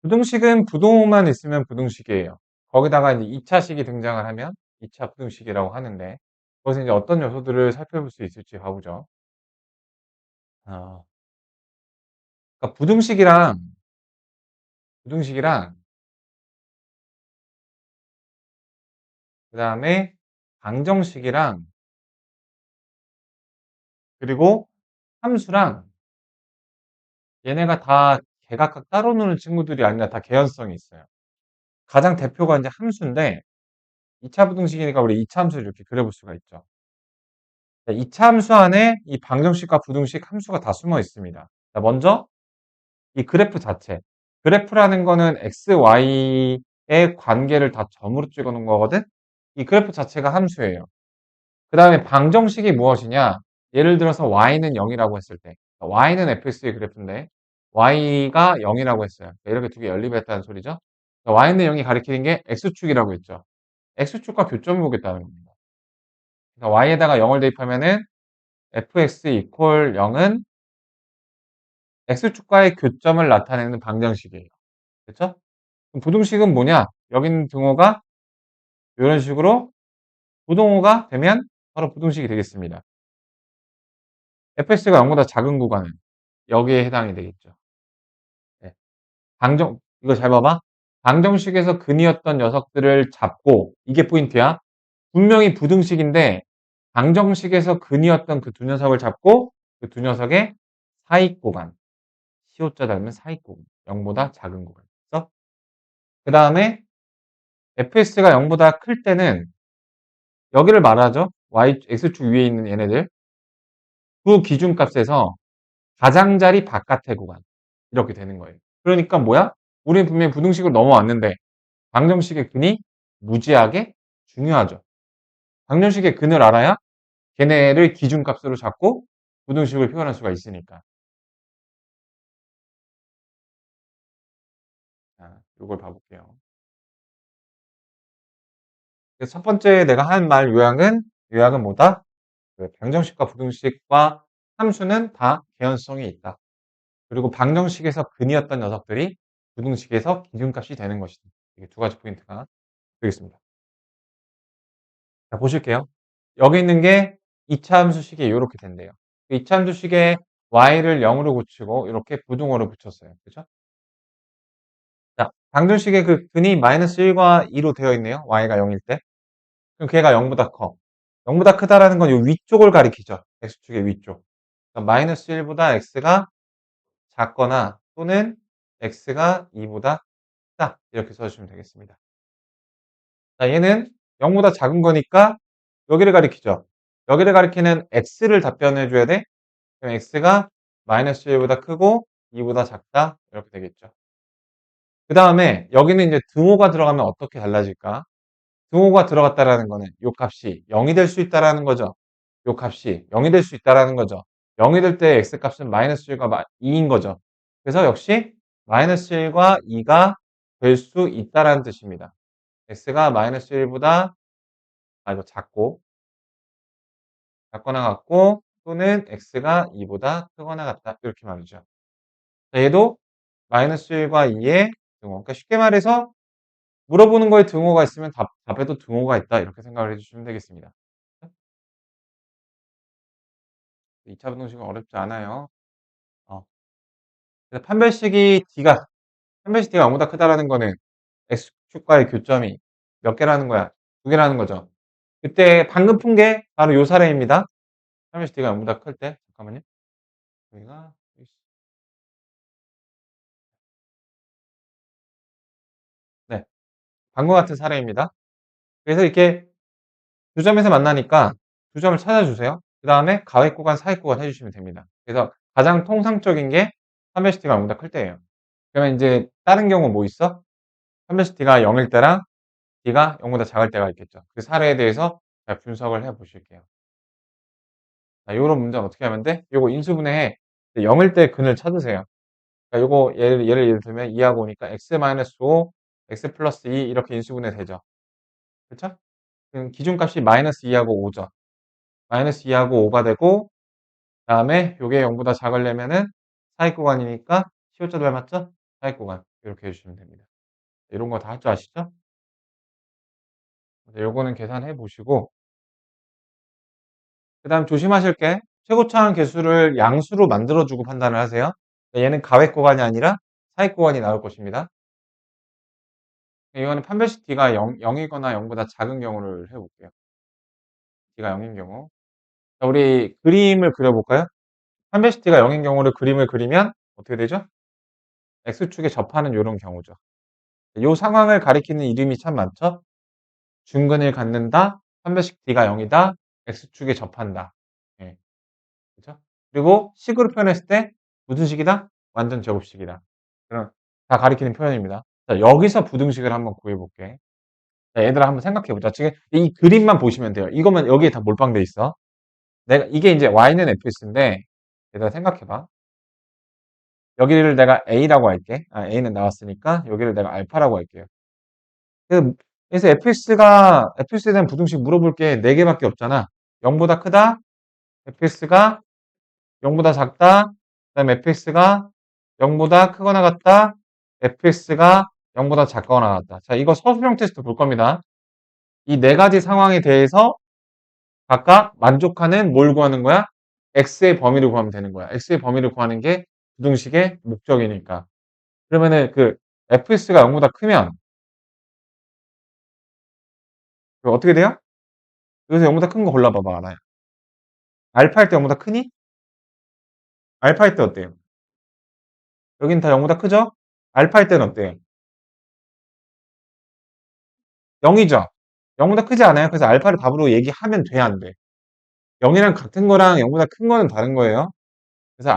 부등식은 부동호만 있으면 부등식이에요. 거기다가 이제 2차식이 등장을 하면 2차 부등식이라고 하는데 거기서 이제 어떤 요소들을 살펴볼 수 있을지 봐보죠. 어, 그러니까 부등식이랑 그다음에 방정식이랑 그리고 함수랑 얘네가 다 개각각 따로 노는 친구들이 아니라 다 개연성이 있어요. 가장 대표가 이제 함수인데 2차 부등식이니까 우리 2차 함수를 이렇게 그려볼 수가 있죠. 2차 함수 안에 이 방정식과 부등식 함수가 다 숨어 있습니다. 자, 먼저 이 그래프 자체. 그래프라는 거는 x, y의 관계를 다 점으로 찍어 놓은 거거든? 이 그래프 자체가 함수예요. 그 다음에 방정식이 무엇이냐? 예를 들어서 y는 0이라고 했을 때 y는 fx의 그래프인데 y가 0이라고 했어요. 이렇게 두 개 연립했다는 소리죠. y는 0이 가리키는 게 x축이라고 했죠. x축과 교점을 보겠다는 겁니다. 그러니까 y에다가 0을 대입하면은 fx 이퀄 0은 x축과의 교점을 나타내는 방정식이에요. 그렇죠? 그럼 부등식은 뭐냐? 여기 있는 등호가 이런 식으로 부등호가 되면 바로 부등식이 되겠습니다. fx가 0보다 작은 구간은 여기에 해당이 되겠죠. 네. 이거 잘 봐봐. 방정식에서 근이었던 녀석들을 잡고, 이게 포인트야. 분명히 부등식인데, 방정식에서 근이었던 그 두 녀석을 잡고, 그 두 녀석의 사익 구간. 시옷자 닮은 사익 구간. 0보다 작은 구간. 그 다음에 fs가 0보다 클 때는 여기를 말하죠. x축 위에 있는 얘네들. 그 기준값에서 가장자리 바깥의 구간. 이렇게 되는 거예요. 그러니까 뭐야? 우리는 분명히 부등식으로 넘어왔는데 방정식의 근이 무지하게 중요하죠. 방정식의 근을 알아야 걔네를 기준값으로 잡고 부등식을 표현할 수가 있으니까. 자, 이걸 봐볼게요. 그래서 첫 번째 내가 한 말 요약은 뭐다? 그 방정식과 부등식과 함수는 다 개연성이 있다. 그리고 방정식에서 근이었던 녀석들이 부등식에서 기준값이 되는 것이다. 이게 두 가지 포인트가 되겠습니다. 자, 보실게요. 여기 있는 게 2차 함수식이 이렇게 된대요. 2차 함수식에 y를 0으로 고치고 이렇게 부등호를 붙였어요. 그죠? 자, 방정식의 그 근이 -1과 2로 되어 있네요. y가 0일 때. 그럼 걔가 0보다 커. 0보다 크다라는 건 이 위쪽을 가리키죠. x축의 위쪽. 그러니까 -1보다 x가 작거나 또는 x가 2보다 크다. 이렇게 써주시면 되겠습니다. 자, 얘는 0보다 작은 거니까 여기를 가리키죠. 여기를 가리키는 x를 답변해 줘야 돼. 그럼 x가 -1보다 크고 2보다 작다. 이렇게 되겠죠. 그 다음에 여기는 이제 등호가 들어가면 어떻게 달라질까? 등호가 들어갔다라는 거는 요 값이 0이 될 수 있다라는 거죠. 요 값이 0이 될 수 있다라는 거죠. 0이 될 때 x 값은 -1과 2인 거죠. 그래서 역시 -1과 2가 될 수 있다라는 뜻입니다. x가 -1보다 이거 작거나 같고 또는 x가 2보다 크거나 같다. 이렇게 말이죠. 자, 얘도 -1과 2의 등호. 그러니까 쉽게 말해서 물어보는 거에 등호가 있으면 답에도 등호가 있다. 이렇게 생각을 해주시면 되겠습니다. 2차 분동식은 어렵지 않아요. 어. 그래서 판별식 D가 0보다 크다라는 거는 X축과의 교점이 몇 개라는 거야? 두 개라는 거죠. 그때 방금 푼 게 바로 요 사례입니다. 판별식 D가 0보다 클 때. 잠깐만요. 여기가, 네. 방금 같은 사례입니다. 그래서 이렇게 두 점에서 만나니까 두 점을 찾아주세요. 그 다음에 가획 구간, 사익 구간 해주시면 됩니다. 그래서 가장 통상적인 게 판별식 D가 0보다 클 때예요. 그러면 이제 다른 경우 뭐 있어? 판별식 D가 0일 때랑 D가 0보다 작을 때가 있겠죠. 그 사례에 대해서 잘 분석을 해 보실게요. 자, 요런 문제는 어떻게 하면 돼? 요거 인수분해해. 0일 때 근을 찾으세요. 그러니까 요거 예를 들면 2하고 오니까 x-5, x 플러스 2 이렇게 인수분해 되죠. 그렇죠? 그럼 기준값이 -2하고 5죠. -2하고 5가 되고 다음에 요게 0보다 작으려면은 사익 구간이니까 시옷자 닮았죠? 사익 구간. 이렇게 해주시면 됩니다. 이런 거 다 할 줄 아시죠? 요거는 계산해 보시고, 그 다음 조심하실 게 최고차항 개수를 양수로 만들어주고 판단을 하세요. 얘는 가획 구간이 아니라 사익 구간이 나올 것입니다. 이거는 판별식 D가 0이거나 0보다 작은 경우를 해볼게요. D가 0인 경우. 자, 우리 그림을 그려볼까요? 판별식 D가 0인 경우를 그림을 그리면 어떻게 되죠? X축에 접하는 이런 경우죠. 이 상황을 가리키는 이름이 참 많죠? 중근을 갖는다, 판별식 D가 0이다, X축에 접한다. 예, 그죠? 그리고 식으로 표현했을 때 무슨 식이다? 완전 제곱식이다. 그럼 다 가리키는 표현입니다. 자, 여기서 부등식을 한번 구해볼게. 자, 얘들아 한번 생각해보자. 지금 이 그림만 보시면 돼요. 이거만 여기에 다 몰빵돼 있어. 내가 이게 이제 y는 fx인데 얘들아 생각해봐. 여기를 내가 a라고 할게. a는 나왔으니까 여기를 내가 알파라고 할게요. 그래서 fx에 대한 부등식 물어볼 게 4개밖에 없잖아. 0보다 크다, fx가 0보다 작다, 그 다음에 fx가 0보다 크거나 같다, fx가 0보다 작거나 같다. 자, 이거 서술형 테스트 볼 겁니다. 이 4가지 상황에 대해서 각각 만족하는 뭘 구하는 거야? x의 범위를 구하면 되는 거야. x의 범위를 구하는 게 부등식의 목적이니까. 그러면은 fx가 0보다 크면 어떻게 돼요? 여기서 0보다 큰 거 골라봐봐, 알아요. 알파일 때 0보다 크니? 알파일 때 어때요? 여긴 다 0보다 크죠? 알파일 때는 어때요? 0이죠? 0보다 크지 않아요? 그래서 알파를 답으로 얘기하면 돼, 안 돼? 0이랑 같은 거랑 0보다 큰 거는 다른 거예요. 그래서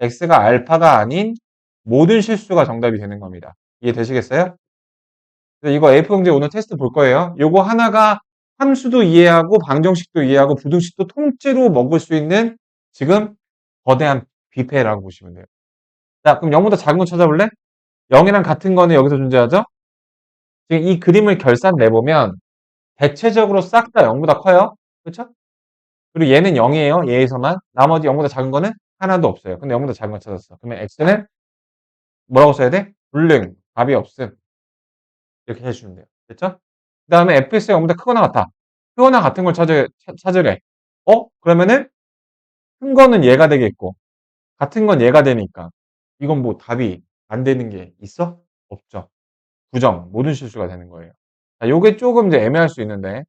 x가 알파가 아닌 모든 실수가 정답이 되는 겁니다. 이해되시겠어요? 그래서 이거 A포용제 오늘 테스트 볼 거예요. 요거 하나가 함수도 이해하고 방정식도 이해하고 부등식도 통째로 먹을 수 있는 지금 거대한 뷔페라고 보시면 돼요. 자, 그럼 0보다 작은 거 찾아볼래? 0이랑 같은 거는 여기서 존재하죠? 지금 이 그림을 결산 내보면 대체적으로 싹 다 0보다 커요. 그렇죠? 그리고 얘는 0이에요. 얘에서만. 나머지 0보다 작은 거는 하나도 없어요. 근데 0보다 작은 거 찾았어. 그러면 x는 뭐라고 써야 돼? 불능, 답이 없음. 이렇게 해주면 돼요. 됐죠? 그 다음에 fx가 0보다 크거나 같아. 크거나 같은 걸 찾으래. 그러면은 큰 거는 얘가 되겠고 같은 건 얘가 되니까 이건 뭐 답이 안 되는 게 있어? 없죠. 부정, 모든 실수가 되는 거예요. 자, 요게 조금 이제 애매할 수 있는데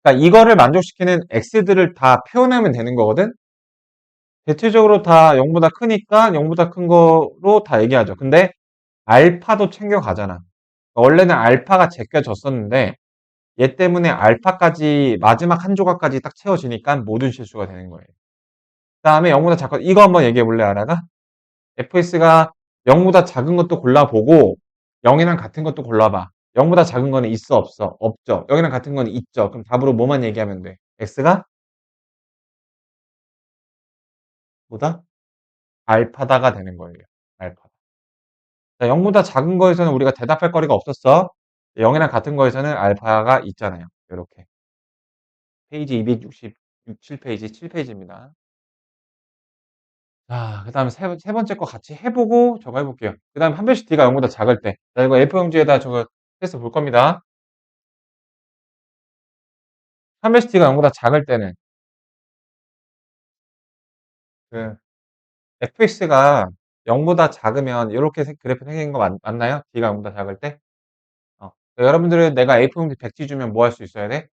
그러니까 이거를 만족시키는 x들을 다 표현하면 되는 거거든? 대체적으로 다 0보다 크니까 0보다 큰 거로 다 얘기하죠. 근데 알파도 챙겨가잖아. 원래는 알파가 제껴졌었는데 얘 때문에 알파까지 마지막 한 조각까지 딱 채워지니까 모든 실수가 되는 거예요. 그 다음에 0보다 작고 이거 한번 얘기해 볼래 알아가? fs가 0보다 작은 것도 골라보고 0이랑 같은 것도 골라봐. 0보다 작은 거는 있어 없어? 없죠. 0이랑 같은 거는 있죠. 그럼 답으로 뭐만 얘기하면 돼? x가 보다 알파다가 되는 거예요. 알파. 자, 0보다 작은 거에서는 우리가 대답할 거리가 없었어. 0이랑 같은 거에서는 알파가 있잖아요. 이렇게. 페이지 266, 7페이지, 7페이지입니다. 자, 그 다음에 세 번째 거 같이 해보고 저거 해볼게요. 그 다음에 판별식 D가 0보다 작을 때. 자, 이거 F형지에다 저거 테스트 볼 겁니다. 판별식 D가 0보다 작을 때는 그 fx가 0보다 작으면 이렇게 그래프 생긴 거 맞나요? D가 0보다 작을 때? 여러분들은 내가 A형지 100지 주면 뭐 할 수 있어야 돼?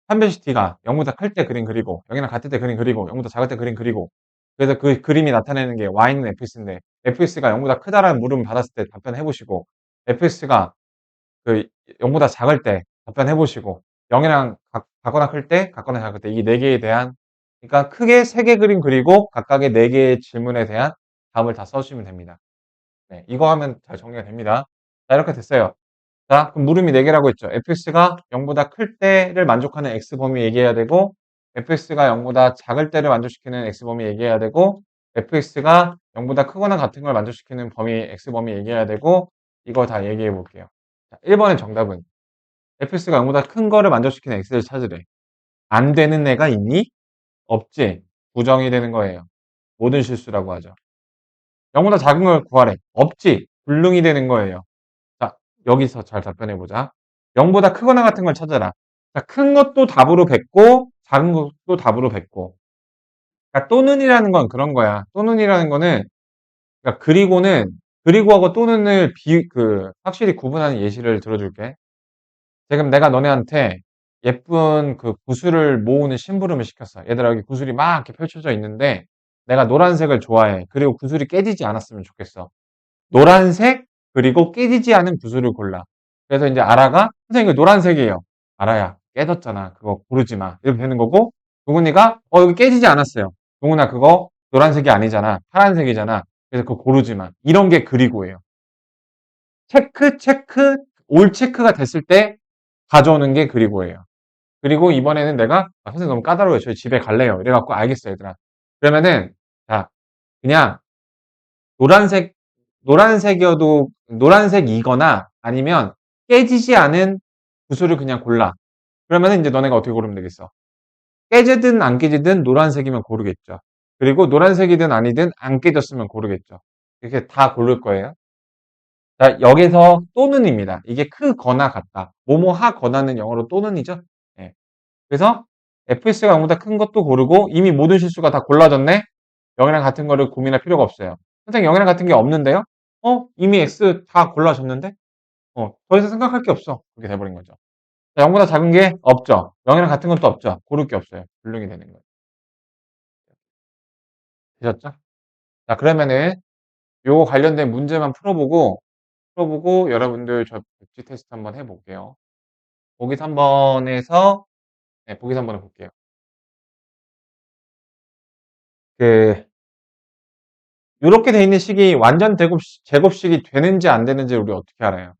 판별식 D가 0보다 클 때 그림 그리고 0이랑 같을 때 그림 그리고 0보다 작을 때 그림 그리고 그래서 그 그림이 나타내는 게 y는 fx인데 fx가 0보다 크다라는 물음을 받았을 때 답변해 보시고 fx가 0보다 작을 때 답변해 보시고 0이랑 같거나 클 때 같거나 작을 때 이 네 개에 대한 그러니까 크게 3개 그림 그리고 각각의 4개의 질문에 대한 답을 다 써주시면 됩니다. 네, 이거 하면 잘 정리가 됩니다. 자, 이렇게 됐어요. 자, 그럼 물음이 4개라고 했죠. fx가 0보다 클 때를 만족하는 x범위 얘기해야 되고 fx가 0보다 작을 때를 만족시키는 x범위 얘기해야 되고 fx가 0보다 크거나 같은 걸 만족시키는 범위 x범위 얘기해야 되고 이거 다 얘기해 볼게요. 자, 1번의 정답은 fx가 0보다 큰 거를 만족시키는 x를 찾으래. 안 되는 애가 있니? 없지. 부정이 되는 거예요. 모든 실수라고 하죠. 0보다 작은 걸 구하래. 없지. 불능이 되는 거예요. 자, 여기서 잘 답변해 보자. 0보다 크거나 같은 걸 찾아라. 자, 큰 것도 답으로 뱉고 작은 것도 답으로 뱉고. 그러니까 또는이라는 건 그런 거야. 또는이라는 거는 그러니까 그리고하고 또는을 확실히 구분하는 예시를 들어줄게. 지금 내가 너네한테 예쁜 그 구슬을 모으는 심부름을 시켰어. 얘들아, 여기 구슬이 막 이렇게 펼쳐져 있는데 내가 노란색을 좋아해. 그리고 구슬이 깨지지 않았으면 좋겠어. 노란색, 그리고 깨지지 않은 구슬을 골라. 그래서 이제 아라가 선생님 이거 노란색이에요. 아라야, 깨졌잖아. 그거 고르지 마. 이렇게 되는 거고, 동훈이가 여기 깨지지 않았어요. 동훈아, 그거 노란색이 아니잖아. 파란색이잖아. 그래서 그거 고르지 마. 이런 게 그리고예요. 체크, 올 체크가 됐을 때 가져오는 게 그리고예요. 그리고 이번에는 내가 선생님 너무 까다로워요. 저희 집에 갈래요. 이래갖고 알겠어요, 얘들아. 그러면은 자, 그냥 노란색 노란색이어도 노란색이거나 아니면 깨지지 않은 구슬을 그냥 골라. 그러면은 이제 너네가 어떻게 고르면 되겠어? 깨지든 안 깨지든 노란색이면 고르겠죠. 그리고 노란색이든 아니든 안 깨졌으면 고르겠죠. 이렇게 다 고를 거예요. 자, 여기서 또는입니다. 이게 크거나 같다. 뭐뭐 하거나는 영어로 또는이죠. 예. 그래서 fs가 0보다 큰 것도 고르고 이미 모든 실수가 다 골라졌네? 0이랑 같은 거를 고민할 필요가 없어요. 선생님 0이랑 같은 게 없는데요? 이미 x 다 골라졌는데? 더 이상 생각할 게 없어. 그렇게 돼버린 거죠. 자, 0보다 작은 게 없죠. 0이랑 같은 것도 없죠. 고를 게 없어요. 불능이 되는 거예요. 되셨죠? 자, 그러면은 요거 관련된 문제만 풀어보고 여러분들 저 백지 테스트 한번 해볼게요. 보기 3번에서 네, 보기 3번을 볼게요. 그 요렇게 돼 있는 식이 완전 제곱식이 되는지 안 되는지 우리 어떻게 알아요?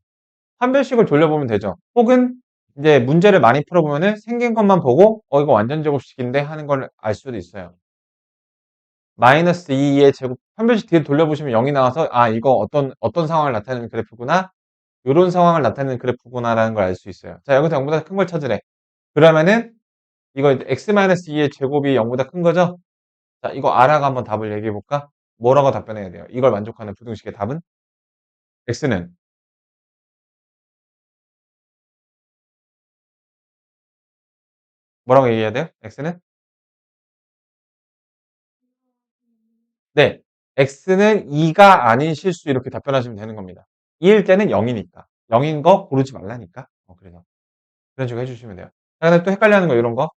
판별식을 돌려보면 되죠. 혹은 이제 문제를 많이 풀어보면은 생긴 것만 보고 이거 완전 제곱식인데 하는 걸 알 수도 있어요. 마이너스 2의 제곱 판별식 뒤에 돌려보시면 0이 나와서 이거 어떤 상황을 나타내는 그래프구나 요런 상황을 나타내는 그래프구나 라는 걸 알 수 있어요. 자, 여기서 0보다 큰 걸 찾으래. 그러면은 이거 x-2의 제곱이 0보다 큰 거죠? 자, 이거 알아가 한번 답을 얘기해 볼까? 뭐라고 답변해야 돼요? 이걸 만족하는 부등식의 답은? x는 뭐라고 얘기해야 돼요? x는? 네. x는 2가 아닌 실수 이렇게 답변하시면 되는 겁니다. 2일 때는 0이니까. 0인 거 고르지 말라니까. 그래서 그런 식으로 해주시면 돼요. 자, 근데 또 헷갈려하는 거 이런 거.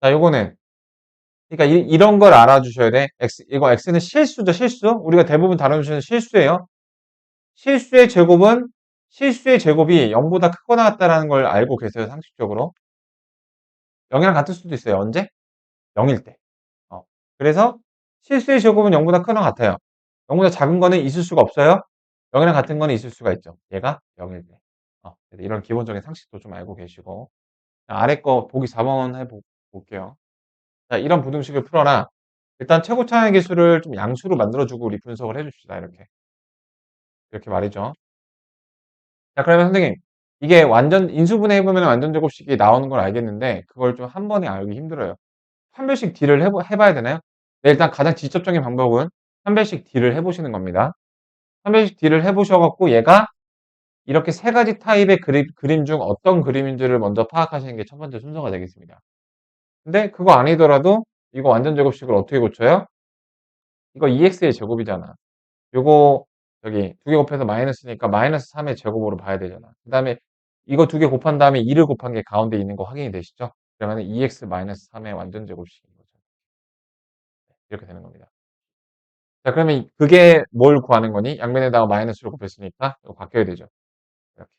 자, 요거는 그러니까 이런 걸 알아주셔야 돼. 이거 x는 실수죠, 실수. 우리가 대부분 다뤄주는 실수예요. 실수의 제곱은 실수의 제곱이 0보다 크거나 같다라는 걸 알고 계세요, 상식적으로. 0이랑 같을 수도 있어요. 언제? 0일 때. 어. 그래서 실수의 제곱은 0보다 크거나 같아요. 0보다 작은 거는 있을 수가 없어요. 0이랑 같은 거는 있을 수가 있죠. 얘가 0일 때. 이런 기본적인 상식도 좀 알고 계시고. 자, 아래 거 보기 4번 해볼게요. 자, 이런 부등식을 풀어라. 일단 최고 차항의 개수를 좀 양수로 만들어주고 우리 분석을 해줍시다. 이렇게. 이렇게 말이죠. 자, 그러면 선생님. 이게 완전 인수분해 해보면 완전 제곱식이 나오는 걸 알겠는데 그걸 좀 한 번에 알기 힘들어요. 한 별씩 딜을 해봐야 되나요? 네, 일단 가장 직접적인 방법은 한 별씩 딜을 해보시는 겁니다. 한 별씩 딜을 해보셔갖고 얘가 이렇게 세 가지 타입의 그림 중 어떤 그림인지를 먼저 파악하시는 게 첫 번째 순서가 되겠습니다. 근데 그거 아니더라도 이거 완전 제곱식을 어떻게 고쳐요? 이거 2x의 제곱이잖아. 요거 여기 두 개 곱해서 마이너스니까 마이너스 3의 제곱으로 봐야 되잖아. 그 다음에 이거 두 개 곱한 다음에 2를 곱한 게 가운데 있는 거 확인이 되시죠? 그러면 2x 마이너스 3의 완전 제곱식인 거죠. 이렇게 되는 겁니다. 자, 그러면 그게 뭘 구하는 거니? 양면에다가 마이너스를 곱했으니까 이거 바뀌어야 되죠. 이렇게.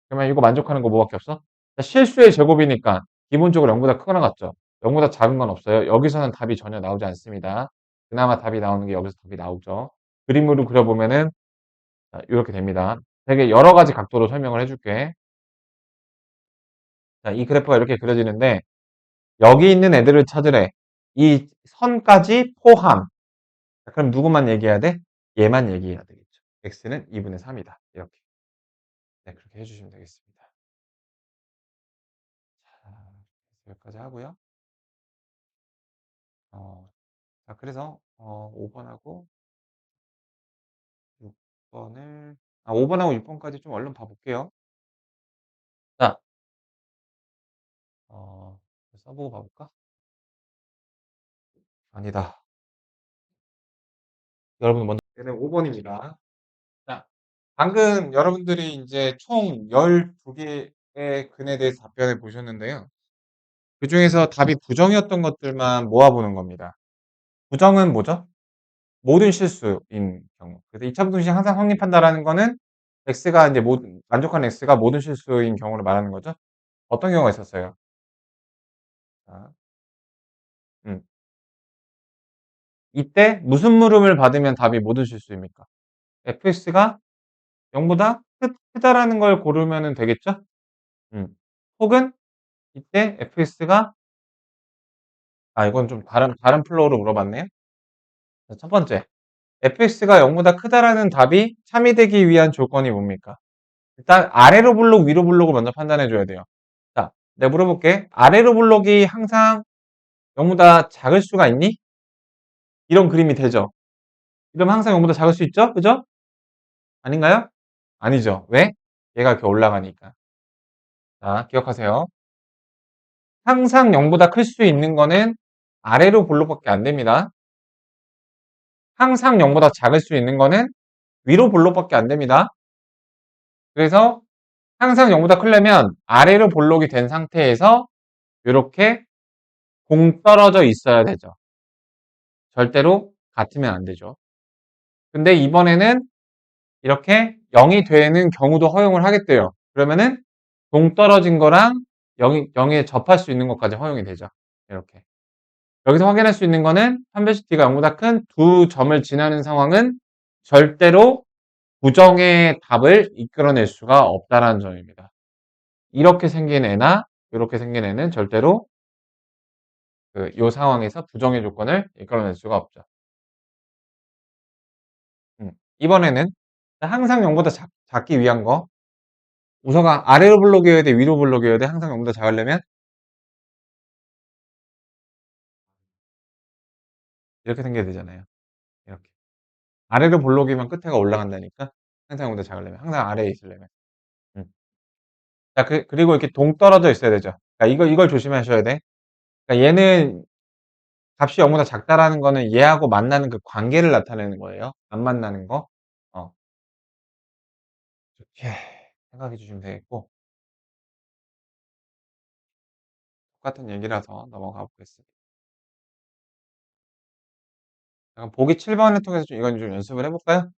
그러면 이거 만족하는 거 뭐밖에 없어? 자, 실수의 제곱이니까 기본적으로 0보다 크거나 같죠? 0보다 작은 건 없어요. 여기서는 답이 전혀 나오지 않습니다. 그나마 답이 나오는 게 여기서 답이 나오죠. 그림으로 그려보면은 이렇게 됩니다. 되게 여러 가지 각도로 설명을 해줄게. 자, 이 그래프가 이렇게 그려지는데 여기 있는 애들을 찾으래. 이 선까지 포함. 자, 그럼 누구만 얘기해야 돼? 얘만 얘기해야 되겠죠. x는 2분의 3이다. 이렇게. 네, 그렇게 해주시면 되겠습니다. 자, 여기까지 하고요. 자, 그래서 5번하고 6번을 5번하고 6번까지 좀 얼른 봐볼게요. 자, 써보고 봐볼까? 아니다. 여러분 먼저 얘는 5번입니다. 자, 방금 여러분들이 이제 총 12개의 근에 대해서 답변해 보셨는데요. 그 중에서 답이 부정이었던 것들만 모아보는 겁니다. 부정은 뭐죠? 모든 실수인 경우. 그래서 2차 부등식 항상 성립한다라는 거는 x가 이제 만족한 x가 모든 실수인 경우를 말하는 거죠. 어떤 경우가 있었어요? 자, 음. 이때 무슨 물음을 받으면 답이 모든 실수입니까? fx가 0보다 크다라는 걸 고르면 되겠죠? 음. 혹은 이때 fx가 이건 좀 다른 플로우로 물어봤네요. 자, 첫 번째. fx가 0보다 크다라는 답이 참이 되기 위한 조건이 뭡니까? 일단 아래로 블록, 위로 블록을 먼저 판단해 줘야 돼요. 자, 내가 물어볼게. 아래로 블록이 항상 0보다 작을 수가 있니? 이런 그림이 되죠. 이러면 항상 0보다 작을 수 있죠? 그죠? 아닌가요? 아니죠. 왜? 얘가 이렇게 올라가니까. 자, 기억하세요. 항상 0보다 클 수 있는 거는 아래로 볼록밖에 안 됩니다. 항상 0보다 작을 수 있는 거는 위로 볼록밖에 안 됩니다. 그래서 항상 0보다 크려면 아래로 볼록이 된 상태에서 이렇게 동떨어져 있어야 되죠. 절대로 같으면 안 되죠. 근데 이번에는 이렇게 0이 되는 경우도 허용을 하겠대요. 그러면은 동떨어진 거랑 0에 접할 수 있는 것까지 허용이 되죠. 이렇게. 여기서 확인할 수 있는 거는 판별식 D가 0보다 큰 두 점을 지나는 상황은 절대로 부정의 답을 이끌어낼 수가 없다는 점입니다. 이렇게 생긴 애나 이렇게 생긴 애는 절대로 이 상황에서 부정의 조건을 이끌어낼 수가 없죠. 이번에는 항상 0보다 작기 위한 거. 우서가 아래로 블록이어야 돼, 위로 블록이어야 돼? 항상 0보다 작으려면 이렇게 생겨야 되잖아요. 이렇게. 아래로 블록이면 끝에가 올라간다니까. 항상 0보다 작으려면. 항상 아래에 있으려면. 음. 자, 그리고 이렇게 동떨어져 있어야 되죠. 그러니까 이걸 조심하셔야 돼. 그러니까 얘는 값이 0보다 작다라는 거는 얘하고 만나는 그 관계를 나타내는 거예요. 안 만나는 거. 어, 이렇게 생각해 주시면 되겠고. 똑같은 얘기라서 넘어가 보겠습니다. 잠깐 보기 7번을 통해서 이건 좀 연습을 해볼까요?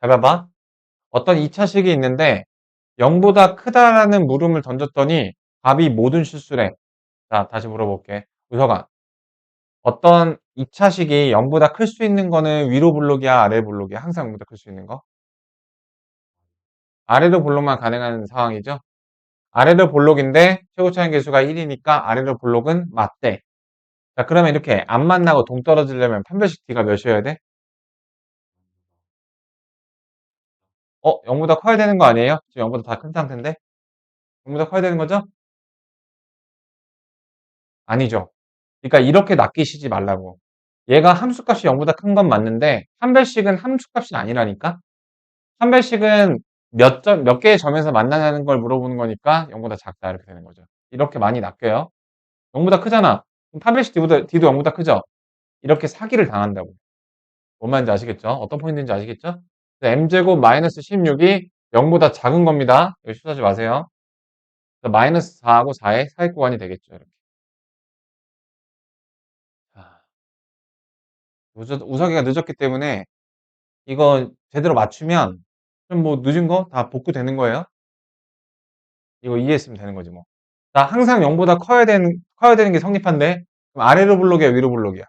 잘 봐봐. 어떤 2차식이 있는데 0보다 크다라는 물음을 던졌더니 답이 모든 실수래. 자, 다시 물어볼게. 우서가 어떤 2차식이 0보다 클 수 있는 거는 위로 블록이야, 아래 블록이야? 항상 0보다 클 수 있는 거? 아래로 블록만 가능한 상황이죠. 아래로 블록인데 최고 차이 계수가 1이니까 아래로 블록은 맞대. 자, 그러면 이렇게 안 만나고 동떨어지려면 판별식 D가 몇이어야 돼? 0보다 커야 되는 거 아니에요? 지금 0보다 다 큰 상태인데? 0보다 커야 되는 거죠? 아니죠. 그러니까 이렇게 낚이시지 말라고. 얘가 함수값이 0보다 큰 건 맞는데 판별식은 함수값이 아니라니까? 판별식은 몇 개의 점에서 만나냐는 걸 물어보는 거니까 0보다 작다 이렇게 되는 거죠. 이렇게 많이 낚여요. 0보다 크잖아. 그럼 판별식 D도 0보다 크죠? 이렇게 사기를 당한다고. 뭔 말인지 아시겠죠? 어떤 포인트인지 아시겠죠? m제곱 마이너스 16이 0보다 작은 겁니다. 이거 실수하지 마세요. 마이너스 4하고 4의 사이 구간이 되겠죠. 이렇게. 우석이가 늦었기 때문에 이거 제대로 맞추면 좀 뭐 늦은 거 다 복구되는 거예요. 이거 이해했으면 되는 거지 뭐. 자, 항상 0보다 커야 되는 게 성립한데 그럼 아래로 블록이야, 위로 블록이야?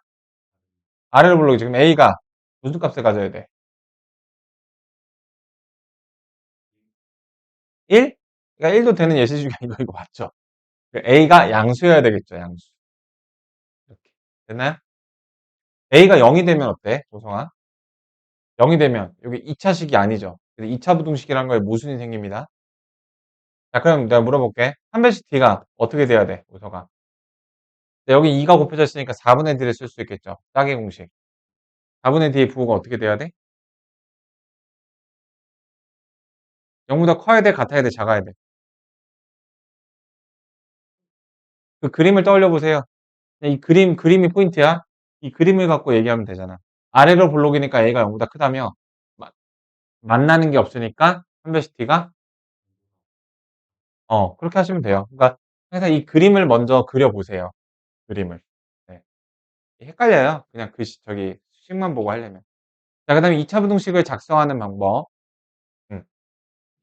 아래로 블록이지. 그럼 A가 무슨 값을 가져야 돼? 1? 그러니까 1도 되는 예시 중에 이거 맞죠? A가 양수여야 되겠죠, 양수. 이렇게. 됐나요? A가 0이 되면 어때, 조성아? 0이 되면 여기 2차식이 아니죠. 2차 부등식이라는 거에 모순이 생깁니다. 자, 그럼 내가 물어볼게. 판별식 D가 어떻게 돼야 돼, 우서가? 여기 2가 곱해져 있으니까 4분의 D를 쓸 수 있겠죠. 짝의 공식. 4분의 D의 부호가 어떻게 돼야 돼? 0보다 커야 돼, 같아야 돼, 작아야 돼? 그 그림을 떠올려 보세요. 이 그림이 포인트야. 이 그림을 갖고 얘기하면 되잖아. 아래로 볼록이니까 A가 0보다 크다며. 마- 만나는 게 없으니까 컨베시티가 그렇게 하시면 돼요. 그러니까 항상 이 그림을 먼저 그려보세요. 그림을. 네. 헷갈려요. 그냥 저기 수식만 보고 하려면. 자, 그 다음에 2차 부등식을 작성하는 방법. 음.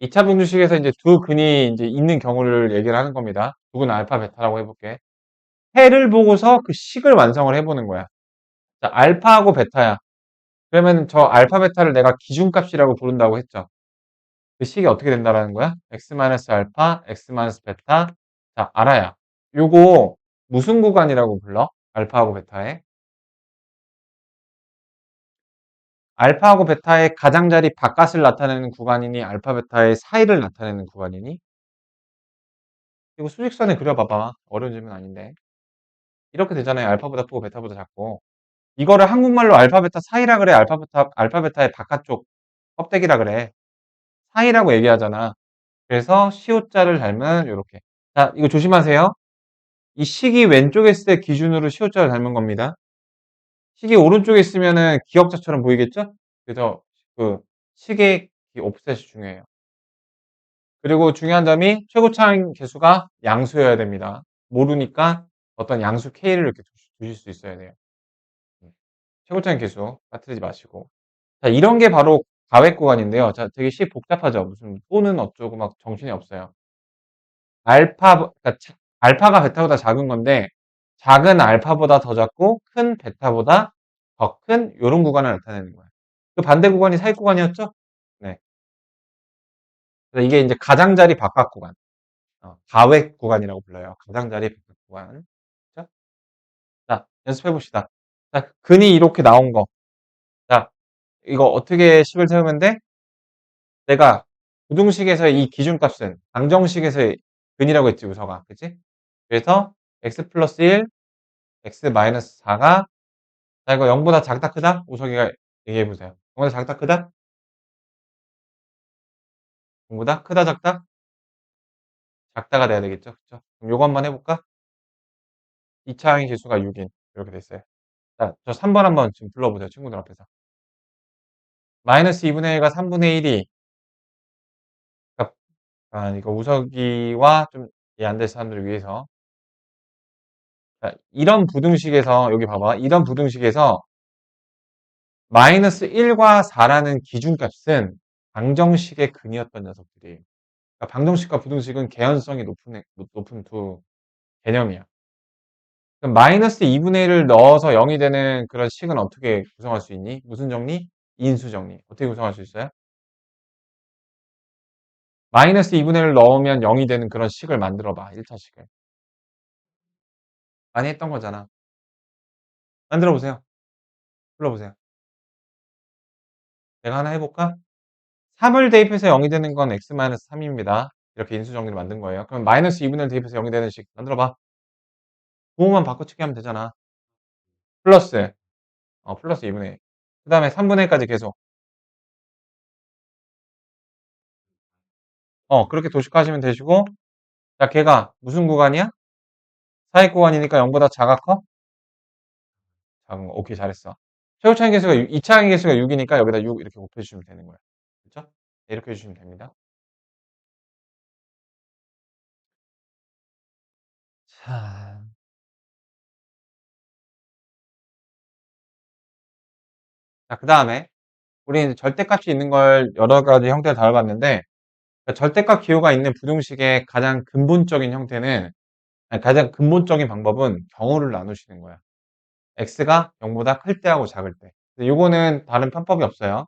2차 부등식에서 이제 두 근이 이제 있는 경우를 얘기를 하는 겁니다. 두 근 알파, 베타라고 해볼게. 해를 보고서 그 식을 완성을 해보는 거야. 자, 알파하고 베타야. 그러면 저 알파, 베타를 내가 기준값이라고 부른다고 했죠. 그 식이 어떻게 된다라는 거야? x-알파, x-베타. 자, 알아야. 요거 무슨 구간이라고 불러? 알파하고 베타에. 알파하고 베타의 가장자리 바깥을 나타내는 구간이니 알파, 베타의 사이를 나타내는 구간이니? 이거 수직선에 그려봐봐. 어려운 질문 아닌데. 이렇게 되잖아요. 알파보다 크고 베타보다 작고. 이거를 한국말로 알파, 베타 사이라 그래. 알파, 베타의 바깥쪽 껍데기라 그래. 사이라고 얘기하잖아. 그래서 시옷자를 닮은 요렇게. 자, 이거 조심하세요. 이 식이 왼쪽에 있을 때 기준으로 시옷자를 닮은 겁니다. 식이 오른쪽에 있으면은 기역자처럼 보이겠죠? 그래서 그 식의 이 옵셋이 중요해요. 그리고 중요한 점이 최고차항 계수가 양수여야 됩니다. 모르니까 어떤 양수 K를 이렇게 두실 수 있어야 돼요. 최고차항 계수 빠뜨리지 마시고. 자, 이런 게 바로 가획 구간인데요. 자, 되게 식 복잡하죠. 무슨 또는 어쩌고 막 정신이 없어요. 그러니까 알파가 베타보다 작은 건데 작은 알파보다 더 작고 큰 베타보다 더 큰 이런 구간을 나타내는 거예요. 그 반대 구간이 사익 구간이었죠? 네. 그래서 이게 이제 가장자리 바깥 구간, 가획 구간이라고 불러요. 가장자리 바깥 구간. 그렇죠? 자, 연습해 봅시다. 자, 근이 이렇게 나온 거. 자, 이거 어떻게 식을 세우면 돼? 내가 부등식에서의 이 기준값은 방정식에서의 근이라고 했지, 우서가. 그치? 그래서 x 플러스 1, x 마이너스 4가 자, 이거 0보다 작다 크다? 우석이가 얘기해 보세요. 0보다 작다 크다? 0보다 크다 작다? 작다가 돼야 되겠죠? 그쵸? 그럼 요거 한번 해볼까? 2차항의 개수가 6인 이렇게 됐어요. 자, 저 3번 한번 지금 불러보세요. 친구들 앞에서. 마이너스 2분의 1과 3분의 1이 이거 우석이와 좀 이해 안 될 사람들을 위해서 자, 이런 부등식에서 여기 봐봐. 이런 부등식에서 마이너스 1과 4라는 기준값은 방정식의 근이었던 녀석들이에요. 그러니까 방정식과 부등식은 개연성이 높은 두 개념이야. 그럼 마이너스 2분의 1을 넣어서 0이 되는 그런 식은 어떻게 구성할 수 있니? 무슨 정리? 인수 정리. 어떻게 구성할 수 있어요? 마이너스 2분의 1을 넣으면 0이 되는 그런 식을 만들어 봐. 1차 식을. 많이 했던 거잖아. 만들어 보세요. 불러보세요. 내가 하나 해볼까? 3을 대입해서 0이 되는 건 x-3입니다. 이렇게 인수 정리를 만든 거예요. 그럼 마이너스 2분의 1 대입해서 0이 되는 식 만들어 봐. 부호만 바꿔치기 하면 되잖아. 플러스, 플러스 2분의 1. 그 다음에 3분의 1까지 계속. 그렇게 도식화하시면 되시고, 자, 걔가 무슨 구간이야? 사익 구간이니까 0보다 작아 커? 작은 거. 오케이, 잘했어. 최고차항 계수가 2차항 계수가 6이니까 여기다 6 이렇게 곱해주시면 되는 거야. 그렇죠? 이렇게 해주시면 됩니다. 자, 그 다음에 우리는 절대값이 있는 걸 여러 가지 형태를 다뤄봤는데 절대값 기호가 있는 부등식의 가장 근본적인 형태는 가장 근본적인 방법은 경우를 나누시는 거야. x가 0보다 클 때하고 작을 때. 요거는 다른 편법이 없어요.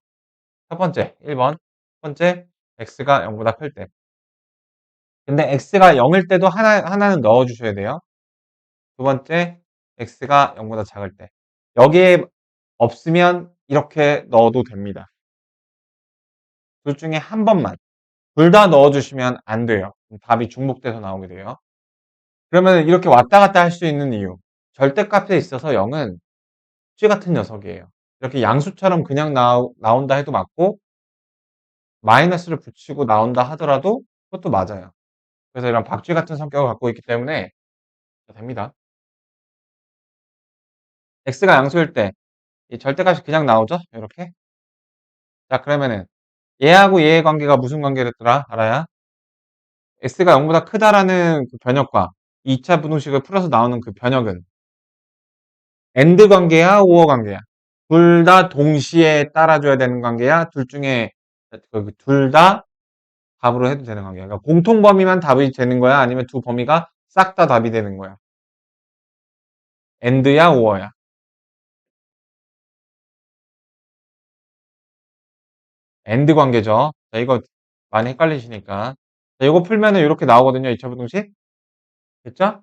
첫 번째, 1번. 첫 번째, x가 0보다 클 때. 근데 x가 0일 때도 하나는 넣어주셔야 돼요. 두 번째, x가 0보다 작을 때. 여기에 없으면 이렇게 넣어도 됩니다. 둘 중에 한 번만. 둘 다 넣어주시면 안 돼요. 답이 중복돼서 나오게 돼요. 그러면 이렇게 왔다 갔다 할 수 있는 이유. 절대값에 있어서 0은 쥐 같은 녀석이에요. 이렇게 양수처럼 그냥 나온다 해도 맞고 마이너스를 붙이고 나온다 하더라도 그것도 맞아요. 그래서 이런 박쥐 같은 성격을 갖고 있기 때문에 됩니다. x가 양수일 때 이 절대값이 그냥 나오죠? 이렇게. 자, 그러면은 얘하고 얘의 관계가 무슨 관계랬더라? 알아야? x가 0보다 크다라는 그 변역과 2차 분호식을 풀어서 나오는 그 변역은 AND 관계야, OR 관계야? 둘 다 동시에 따라줘야 되는 관계야? 둘 중에 둘 다 답으로 해도 되는 관계야? 그러니까 공통 범위만 답이 되는 거야? 아니면 두 범위가 싹 다 답이 되는 거야? AND야, OR야? AND 관계죠. 자, 이거 많이 헷갈리시니까. 자, 이거 풀면은 이렇게 나오거든요. 2차 부등식. 됐죠?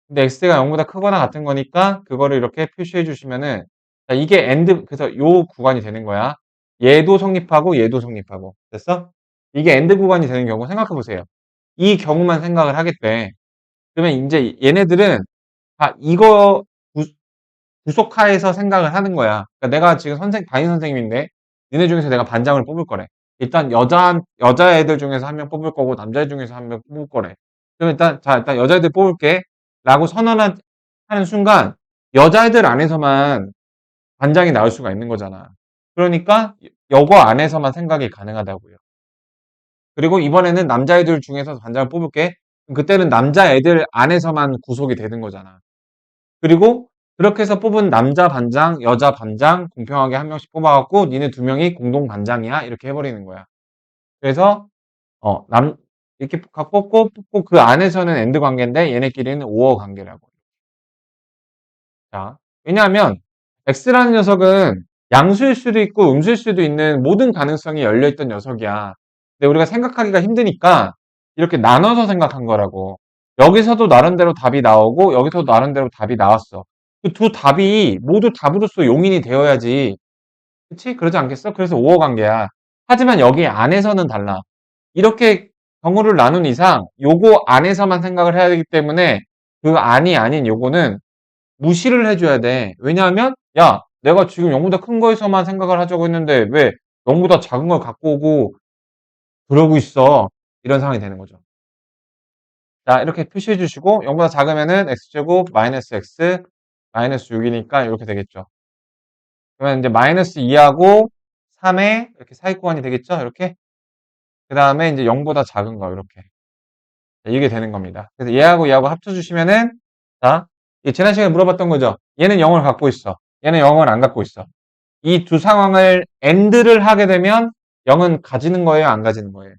근데 x가 0보다 크거나 같은 거니까 그거를 이렇게 표시해 주시면은 자, 이게 AND 그래서 요 구간이 되는 거야. 얘도 성립하고 얘도 성립하고. 됐어? 이게 AND 구간이 되는 경우 생각해 보세요. 이 경우만 생각을 하겠대. 그러면 이제 얘네들은 다 이거 구속하에서 생각을 하는 거야. 그러니까 내가 지금 담임 선생님인데 니네 중에서 내가 반장을 뽑을 거래. 일단 여자애들 중에서 한 명 뽑을 거고 남자애 중에서 한 명 뽑을 거래. 그럼 일단 여자애들 뽑을게. 라고 선언하는 순간 여자애들 안에서만 반장이 나올 수가 있는 거잖아. 그러니까 여거 안에서만 생각이 가능하다고요. 그리고 이번에는 남자애들 중에서 반장을 뽑을게. 그때는 남자애들 안에서만 구속이 되는 거잖아. 그리고 그렇게 해서 뽑은 남자 반장, 여자 반장 공평하게 한 명씩 뽑아갖고 니네 두 명이 공동 반장이야 이렇게 해버리는 거야. 그래서 이렇게 뽑고 그 안에서는 엔드 관계인데 얘네끼리는 오어 관계라고. 자, 왜냐하면 X라는 녀석은 양수일 수도 있고 음수일 수도 있는 모든 가능성이 열려있던 녀석이야. 근데 우리가 생각하기가 힘드니까 이렇게 나눠서 생각한 거라고. 여기서도 나름대로 답이 나오고 여기서도 나름대로 답이 나왔어. 그 두 답이 모두 답으로서 용인이 되어야지. 그치? 그러지 않겠어? 그래서 오어 관계야. 하지만 여기 안에서는 달라. 이렇게 경우를 나눈 이상 요거 안에서만 생각을 해야 되기 때문에 그 안이 아닌 요거는 무시를 해줘야 돼. 왜냐하면 야 내가 지금 0보다 큰 거에서만 생각을 하자고 했는데 왜 0보다 작은 걸 갖고 오고 그러고 있어. 이런 상황이 되는 거죠. 자 이렇게 표시해 주시고 0보다 작으면은 x제곱 마이너스 x 마이너스 6이니까 이렇게 되겠죠. 그러면 이제 마이너스 2하고 3의 이렇게 사이 구간이 되겠죠. 이렇게 그 다음에 이제 0보다 작은 거 이렇게 이게 되는 겁니다. 그래서 얘하고 합쳐주시면은 자 지난 시간에 물어봤던 거죠. 얘는 0을 갖고 있어. 얘는 0을 안 갖고 있어. 이 두 상황을 AND를 하게 되면 0은 가지는 거예요? 안 가지는 거예요?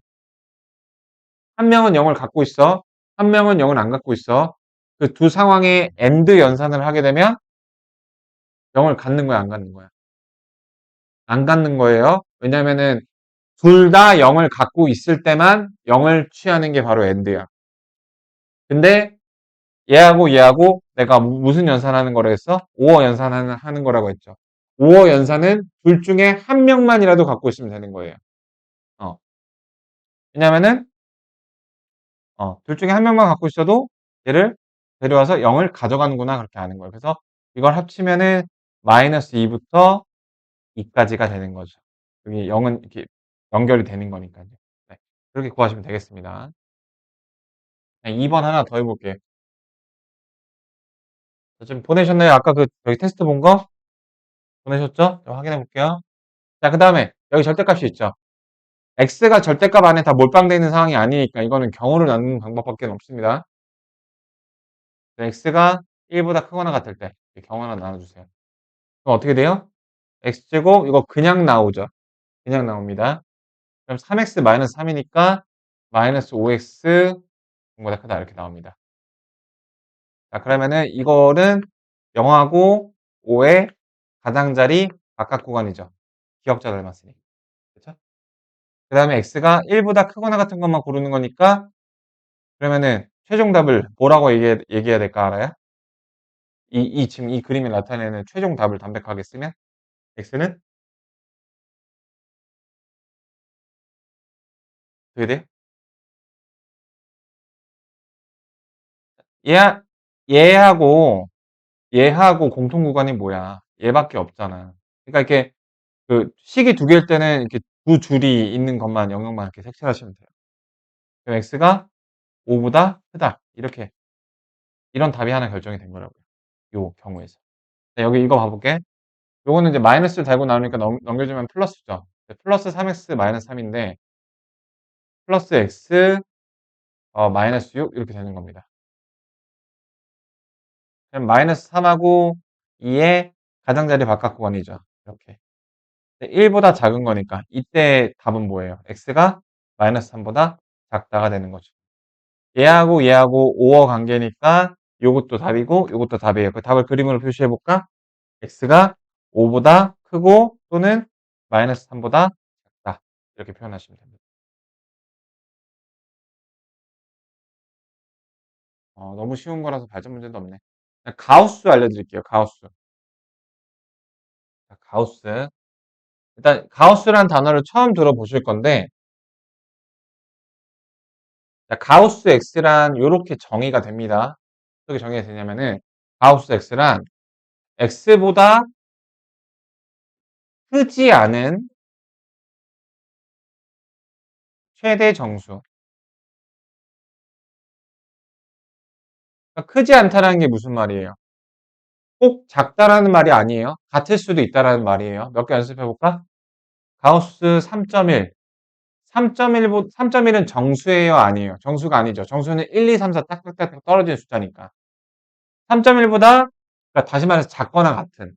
한 명은 0을 갖고 있어. 한 명은 0을 안 갖고 있어. 그 두 상황의 AND 연산을 하게 되면 0을 갖는 거야? 안 갖는 거야? 안 갖는 거예요. 왜냐면은 둘 다 0을 갖고 있을 때만 0을 취하는 게 바로 AND야. 근데 얘하고 내가 무슨 연산하는 거라 했어? 5어 연산하는 거라고 했죠. 5어 연산은 둘 중에 한 명만이라도 갖고 있으면 되는 거예요. 어. 왜냐면은 둘 중에 한 명만 갖고 있어도 얘를 데려와서 0을 가져가는구나 그렇게 아는 거예요. 그래서 이걸 합치면은 마이너스 2부터 2까지가 되는 거죠. 여기 0은 이렇게 연결이 되는 거니까요. 네. 그렇게 구하시면 되겠습니다. 네, 2번 하나 더 해볼게요. 지금 보내셨나요? 아까 그 여기 테스트 본 거 보내셨죠? 확인해 볼게요. 자, 그 다음에 여기 절대값이 있죠. x가 절대값 안에 다 몰빵되어 있는 상황이 아니니까 이거는 경우를 나누는 방법밖에 없습니다. x가 1보다 크거나 같을 때 경우 하나 나눠주세요. 그럼 어떻게 돼요? x제곱 이거 그냥 나오죠. 그냥 나옵니다. 그럼 3x 마이너스 3이니까 마이너스 5x 보다 크다 이렇게 나옵니다. 자 그러면은 이거는 0하고 5의 가장자리 바깥 구간이죠. 기억자 닮았으니. 그렇죠? 그 다음에 x가 1보다 크거나 같은 것만 고르는 거니까 그러면은 최종 답을 뭐라고 얘기해야 될까 알아요? 지금 이 그림이 나타내는 최종 답을 담백하게 쓰면 x는 어떻게 돼요? 얘, 얘하고 얘하고 공통 구간이 뭐야? 얘밖에 없잖아. 그러니까 이렇게 그 식이 두 개일 때는 이렇게 두 줄이 있는 것만 영역만 이렇게 색칠하시면 돼요. 그럼 x가 5보다 크다. 이렇게 이런 답이 하나 결정이 된 거라고요. 요 경우에서. 자, 여기 이거 봐볼게. 요거는 이제 마이너스를 달고 나오니까 넘겨주면 플러스죠. 플러스 3x 마이너스 3인데 플러스 x 마이너스 6 이렇게 되는 겁니다. 그럼 마이너스 3하고 2의 가장자리 바깥구간이죠. 이렇게. 1보다 작은 거니까 이때 답은 뭐예요? x가 마이너스 3보다 작다가 되는 거죠. 얘하고 5어 관계니까 요것도 답이고 요것도 답이에요. 그 답을 그림으로 표시해 볼까? x가 5보다 크고 또는 마이너스 3보다 작다. 이렇게 표현하시면 됩니다. 너무 쉬운 거라서 발전 문제도 없네. 가우스 알려드릴게요. 가우스. 자, 가우스. 일단 가우스란 단어를 처음 들어보실 건데 자, 가우스 x란 이렇게 정의가 됩니다. 어떻게 정의가 되냐면은 가우스 x란 x보다 크지 않은 최대 정수. 그러니까 크지 않다라는 게 무슨 말이에요? 꼭 작다라는 말이 아니에요. 같을 수도 있다라는 말이에요. 몇 개 연습해 볼까? 가우스 3.1. 3.1은 정수예요, 아니에요? 정수가 아니죠. 정수는 1, 2, 3, 4 딱딱딱 떨어지는 숫자니까. 3.1보다 그러니까 다시 말해서 작거나 같은.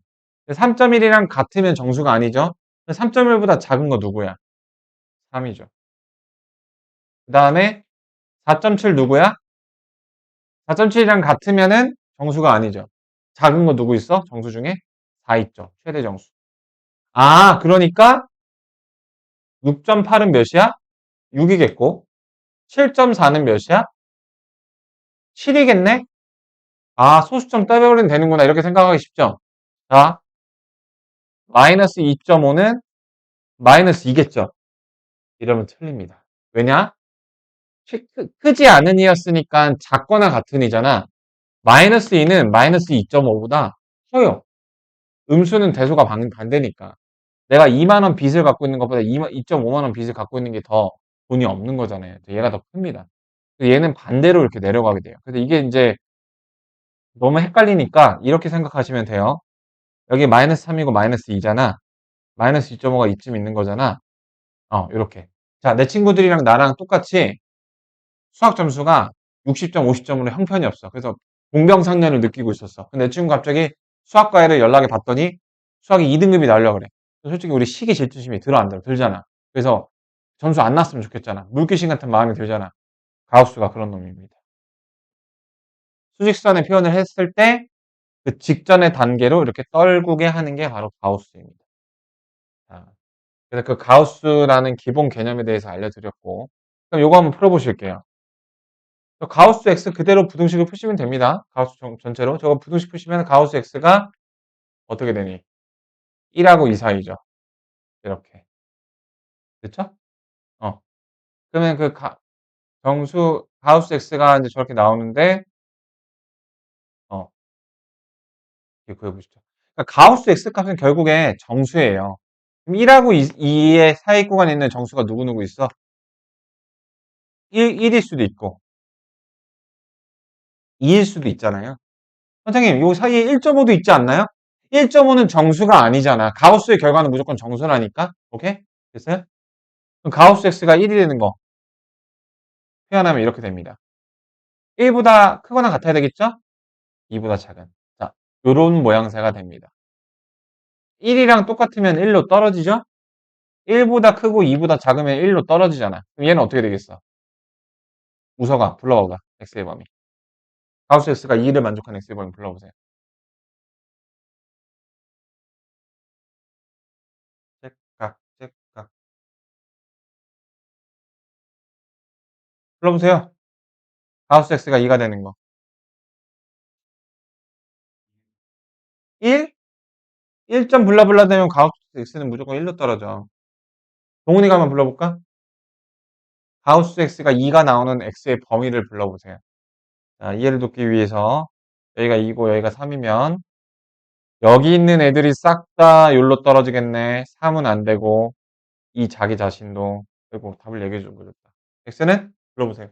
3.1이랑 같으면 정수가 아니죠. 3.1보다 작은 거 누구야? 3이죠. 그 다음에 4.7 누구야? 4.7이랑 같으면은 정수가 아니죠. 작은 거 누구 있어? 정수 중에? 4 있죠. 최대 정수. 아, 그러니까 6.8은 몇이야? 6이겠고 7.4는 몇이야? 7이겠네? 아, 소수점 빼버리면 되는구나. 이렇게 생각하기 쉽죠? 자, 마이너스 2.5는 마이너스 2겠죠? 이러면 틀립니다. 왜냐? 크지 않은 이였으니까 작거나 같은 이잖아. 마이너스 2는 마이너스 2.5보다 커요. 음수는 대소가 반대니까. 내가 2만 원 빚을 갖고 있는 것보다 2.5만 원 빚을 갖고 있는 게 더 돈이 없는 거잖아요. 얘가 더 큽니다. 얘는 반대로 이렇게 내려가게 돼요. 그래서 이게 이제 너무 헷갈리니까 이렇게 생각하시면 돼요. 여기 마이너스 3이고 마이너스 2잖아. 마이너스 2.5가 이쯤 있는 거잖아. 이렇게. 자, 내 친구들이랑 나랑 똑같이 수학 점수가 60점, 50점으로 형편이 없어. 그래서 공병상련을 느끼고 있었어. 근데 내 친구 갑자기 수학과외를 연락을 받더니 수학이 2등급이 나오려고 그래. 솔직히 우리 시기 질투심이 들어 안 들어? 들잖아. 그래서 점수 안 났으면 좋겠잖아. 물귀신 같은 마음이 들잖아. 가우스가 그런 놈입니다. 수직선의 표현을 했을 때 그 직전의 단계로 이렇게 떨구게 하는 게 바로 가우스입니다. 자, 그래서 그 가우스라는 기본 개념에 대해서 알려드렸고 그럼 요거 한번 풀어보실게요. 가우스 X 그대로 부등식을 푸시면 됩니다. 가우스 전체로. 저거 부등식 푸시면 가우스 X가 어떻게 되니? 1하고 2 사이죠. 이렇게. 됐죠? 어. 그러면 그 정수 가우스 X가 이제 저렇게 나오는데 어, 이렇게 구해보시죠. 그러니까 가우스 X 값은 결국에 정수예요. 그럼 1하고 2의 사이 구간에 있는 정수가 누구누구 있어? 1일 수도 있고 2일 수도 있잖아요. 선생님, 요 사이에 1.5도 있지 않나요? 1.5는 정수가 아니잖아. 가우스의 결과는 무조건 정수라니까. 오케이? 됐어요? 그럼 가우스 X가 1이 되는 거 표현하면 이렇게 됩니다. 1보다 크거나 같아야 되겠죠? 2보다 작은. 자, 요런 모양새가 됩니다. 1이랑 똑같으면 1로 떨어지죠? 1보다 크고 2보다 작으면 1로 떨어지잖아. 그럼 얘는 어떻게 되겠어? 우서가 불러봐봐. X의 범위. 가우스 X가 2를 만족하는 X의 범위 불러보세요. 잭각, 잭각. 불러보세요. 가우스 X가 2가 되는 거. 1? 1점 블라블라 되면 가우스 X는 무조건 1로 떨어져. 동훈이가 한번 불러볼까? 가우스 X가 2가 나오는 X의 범위를 불러보세요. 자, 이해를 돕기 위해서 여기가 2고 여기가 3이면 여기 있는 애들이 싹 다 여기로 떨어지겠네. 3은 안 되고 이 자기 자신도. 그리고 답을 얘기해 주는 거죠. X는 불러보세요.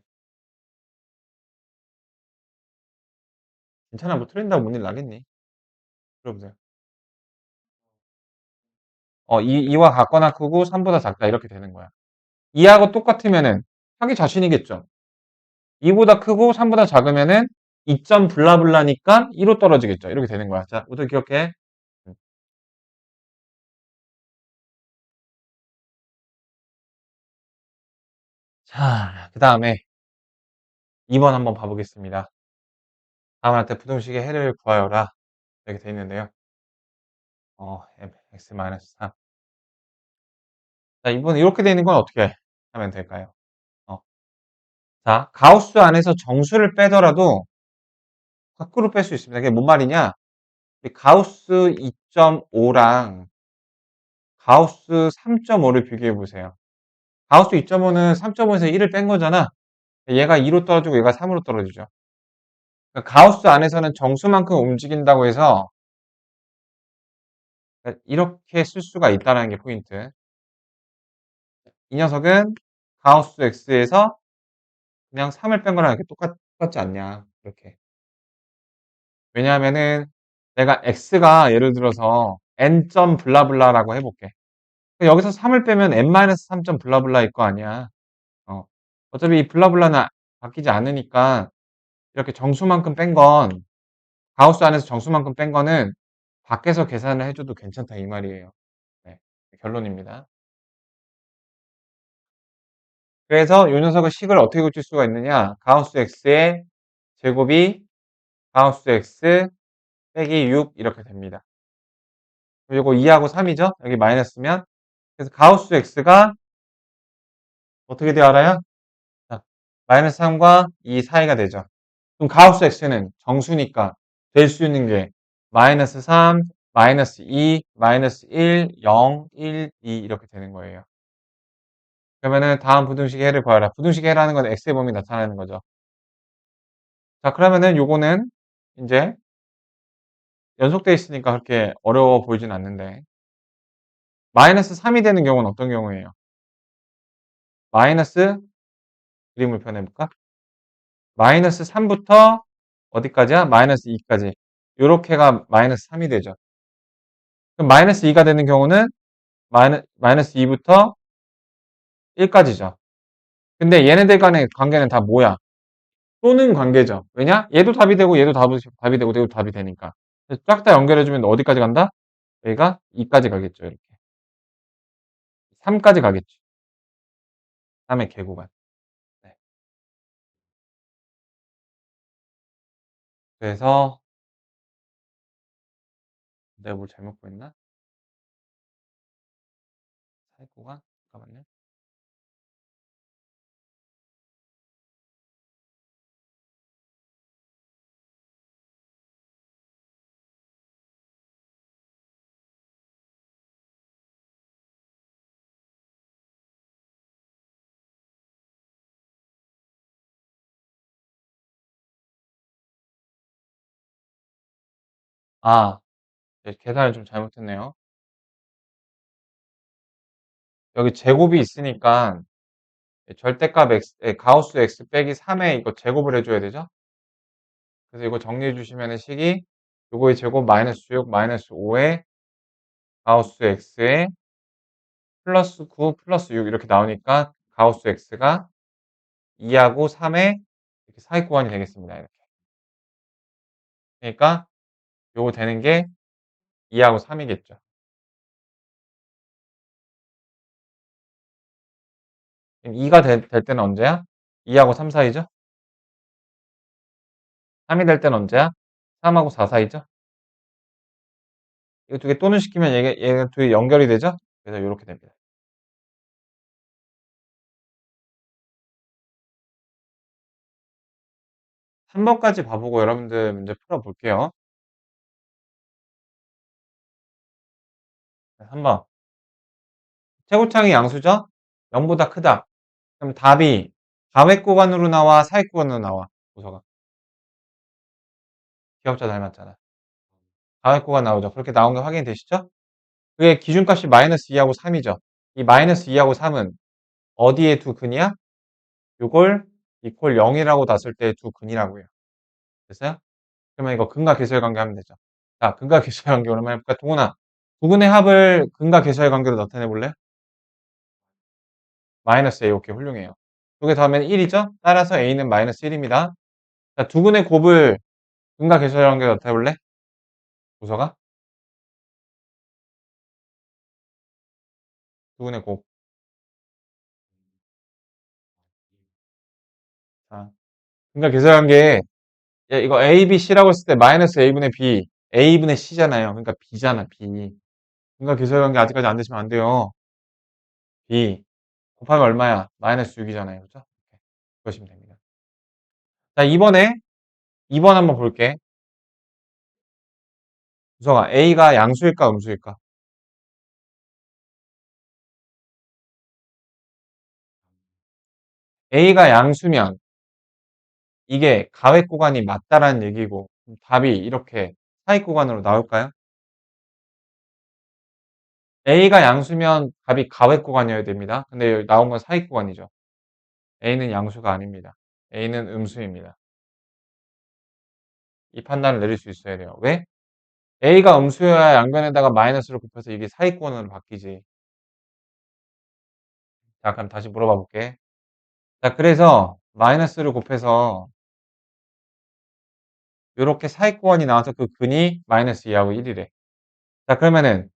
괜찮아. 뭐 틀린다고 뭔 일 나겠니? 불러보세요. 2와 같거나 크고 3보다 작다 이렇게 되는 거야. 2하고 똑같으면은 자기 자신이겠죠. 2보다 크고 3보다 작으면은 2점 블라블라니까 2로 떨어지겠죠. 이렇게 되는 거야. 자, 모두 기억해. 자, 그 다음에 2번 한번 봐보겠습니다. 다음한테 부등식의 해를 구하여라. 이렇게 돼 있는데요. x-3. 자, 이번에 이렇게 돼 있는 건 어떻게 하면 될까요? 어, 자, 가우스 안에서 정수를 빼더라도 밖으로 뺄 수 있습니다. 그게 뭔 말이냐? 이 가우스 2.5랑 가우스 3.5를 비교해 보세요. 가우스 2.5는 3.5에서 1을 뺀 거잖아. 얘가 2로 떨어지고 얘가 3으로 떨어지죠. 그러니까 가우스 안에서는 정수만큼 움직인다고 해서 이렇게 쓸 수가 있다는 게 포인트. 이 녀석은 가우스 X에서 그냥 3을 뺀 거랑 이렇게 똑같지 않냐. 이렇게. 왜냐하면은 내가 X가 예를 들어서 n. 블라블라라고 해볼게. 여기서 3을 빼면 n-3. 블라블라일 거 아니야. 어. 어차피 이 블라블라는 바뀌지 않으니까 이렇게 정수만큼 뺀 건, 가우스 안에서 정수만큼 뺀 거는 밖에서 계산을 해줘도 괜찮다 이 말이에요. 네. 결론입니다. 그래서 이 녀석의 식을 어떻게 고칠 수가 있느냐? 가우스 x의 제곱이 가우스 x 빼기 6 이렇게 됩니다. 그리고 2하고 3이죠? 여기 마이너스면. 그래서 가우스 x가 어떻게 되어 알아요? 자, 마이너스 3과 2 사이가 되죠. 그럼 가우스 x는 정수니까 될 수 있는 게 마이너스 3, 마이너스 2, 마이너스 1, 0, 1, 2 이렇게 되는 거예요. 그러면은 다음 부등식의 해를 구하라. 부등식의 해라는 건 x의 범위 나타나는 거죠. 자, 그러면은 요거는 이제 연속돼 있으니까 그렇게 어려워 보이진 않는데 마이너스 3이 되는 경우는 어떤 경우예요? 마이너스 그림을 표현해볼까? 마이너스 3부터 어디까지야? 마이너스 2까지. 요렇게가 마이너스 3이 되죠. 그럼 마이너스 2가 되는 경우는 마이너스 2부터 1까지죠. 근데 얘네들 간의 관계는 다 뭐야? 또는 관계죠. 왜냐? 얘도 답이 되고 얘도 답이 되고 얘도 답이 되니까. 쫙 다 연결해주면 어디까지 간다? 여기가 2까지 가겠죠. 이렇게. 3까지 가겠죠. 3의 계구간. 네. 그래서 내가 뭘 잘못 구했나? 사이구간? 잠깐만요. 아, 네, 계산을 좀 잘못했네요. 여기 제곱이 있으니까 절대값 x, 가우스 x 빼기 3에 이거 제곱을 해줘야 되죠? 그래서 이거 정리해 주시면 식이 요거의 제곱 마이너스 6 마이너스 5에 가우스 x에 플러스 9 플러스 6 이렇게 나오니까 가우스 x가 2하고 3의 이렇게 사이구간이 되겠습니다. 이렇게. 그러니까 요거 되는 게 2하고 3이겠죠. 그럼 2가 될 때는 언제야? 2하고 3 사이죠? 3이 될 때는 언제야? 3하고 4 사이죠? 이거 두 개 또는 시키면 얘가 두 개 연결이 되죠? 그래서 이렇게 됩니다. 3번까지 봐보고 여러분들 문제 풀어볼게요. 3번. 최고창이 양수죠? 0보다 크다. 그럼 답이 가획 구간으로 나와, 사익 구간으로 나와. 도서가. 기억자 닮았잖아. 가획 구간 나오죠. 그렇게 나온 게 확인이 되시죠? 그게 기준값이 마이너스 2하고 3이죠. 이 마이너스 2하고 3은 어디에 두 근이야? 요걸 이퀄 0이라고 놨을 때 두 근이라고요. 됐어요? 그러면 이거 근과 계수의 관계 하면 되죠. 자, 근과 계수의 관계 오랜만에 해볼까? 동훈아, 두 근의 합을 근과 계수의 관계로 나타내 볼래? 마이너스 A, 오케이, 훌륭해요. 두 개 더하면 1이죠? 따라서 A는 마이너스 1입니다. 자, 두 근의 곱을 근과 계수의 관계로 나타내 볼래? 도서가? 두 근의 곱. 자, 근과 계수의 관계, 야, 이거 A, B, C라고 했을 때 마이너스 A분의 B, A분의 C잖아요. 그러니까 B잖아, B. 근과 계수의 관계 아직까지 안 되시면 안 돼요. B. 곱하면 얼마야? 마이너스 6이잖아요. 그죠? 그러시면 됩니다. 자, 이번에 2번 한번 볼게. 우성아, A가 양수일까, 음수일까? A가 양수면 이게 가획 구간이 맞다라는 얘기고 답이 이렇게 사익 구간으로 나올까요? A가 양수면 답이 가획 구간이어야 됩니다. 근데 여기 나온 건 사익 구간이죠. A는 양수가 아닙니다. A는 음수입니다. 이 판단을 내릴 수 있어야 돼요. 왜? A가 음수여야 양변에다가 마이너스를 곱해서 이게 사익 구간으로 바뀌지. 자, 그럼 다시 물어봐 볼게. 자, 그래서 마이너스를 곱해서 이렇게 사익 구간이 나와서 그 근이 마이너스 2하고 1이래. 자, 그러면은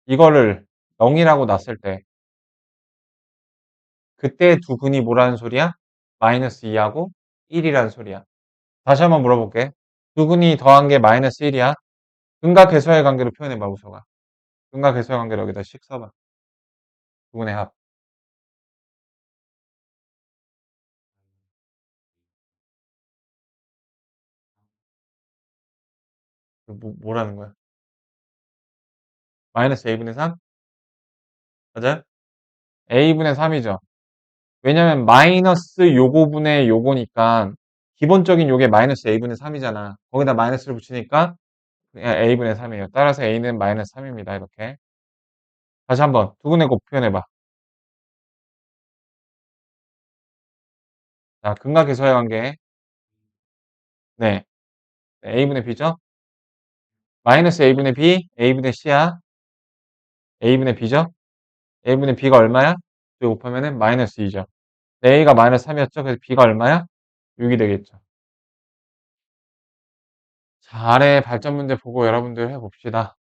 이거를 0이라고 놨을 때 그때 두 근이 뭐라는 소리야? 마이너스 2하고 1이라는 소리야. 다시 한번 물어볼게. 두 근이 더한 게 마이너스 1이야. 근과 계수의 관계로 표현해봐, 우서가. 근과 계수의 관계를 여기다 씩 써봐. 두 근의 합. 뭐라는 거야? 마이너스 a분의 3? 맞아요? a분의 3이죠. 왜냐면 마이너스 요거분의 요거니까 기본적인 요게 마이너스 a분의 3이잖아. 거기다 마이너스를 붙이니까 그냥 a분의 3이에요. 따라서 a는 마이너스 3입니다. 이렇게. 다시 한번 두 근의 곱 표현해봐. 자, 근과 계수의 관계. 네. a분의 b죠? 마이너스 a분의 b, a분의 c야. a분의 b죠? a분의 b가 얼마야? 2 곱하면은 마이너스 2죠. a가 마이너스 3이었죠? 그래서 b가 얼마야? 6이 되겠죠. 자, 아래 발전 문제 보고 여러분들 해봅시다.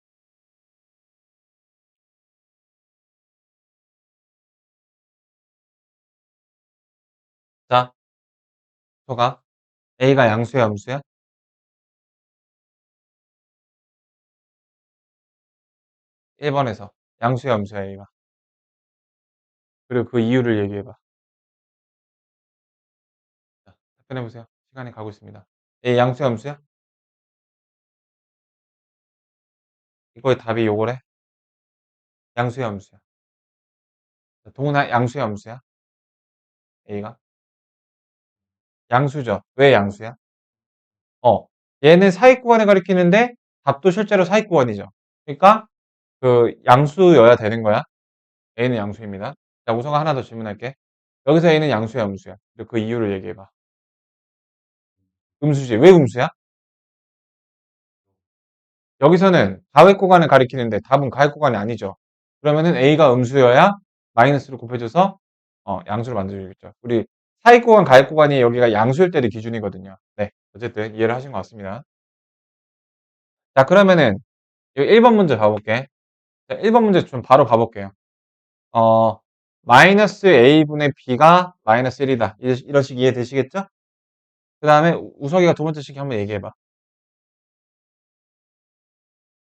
자, 표가 a가 양수야, 음수야? 1번에서 양수야, 음수야, a가. 그리고 그 이유를 얘기해봐. 자, 답변해보세요. 시간이 가고 있습니다. a 양수야, 음수야? 이거의 답이 요거래? 양수야, 음수야? 동훈아, 양수야, 음수야? a가? 양수죠. 왜 양수야? 어, 얘는 사익구간을 가리키는데 답도 실제로 사익구간이죠. 그러니까 그 양수여야 되는 거야. a는 양수입니다. 자, 우성아 하나 더 질문할게. 여기서 a는 양수야, 음수야? 그리고 그 이유를 얘기해봐. 음수지. 왜 음수야? 여기서는 가획 구간을 가리키는데 답은 가획 구간이 아니죠. 그러면은 a가 음수여야 마이너스를 곱해줘서 양수를 만들어주겠죠. 우리 사익 구간, 가획 구간이 여기가 양수일 때의 기준이거든요. 네, 어쨌든 이해를 하신 것 같습니다. 자, 그러면은 1번 문제 가볼게. 자, 1번 문제 좀 바로 가볼게요. 어, 마이너스 a분의 b가 마이너스 1이다. 이런 식 이해되시겠죠? 그 다음에 우석이가 두 번째 식 한번 얘기해봐.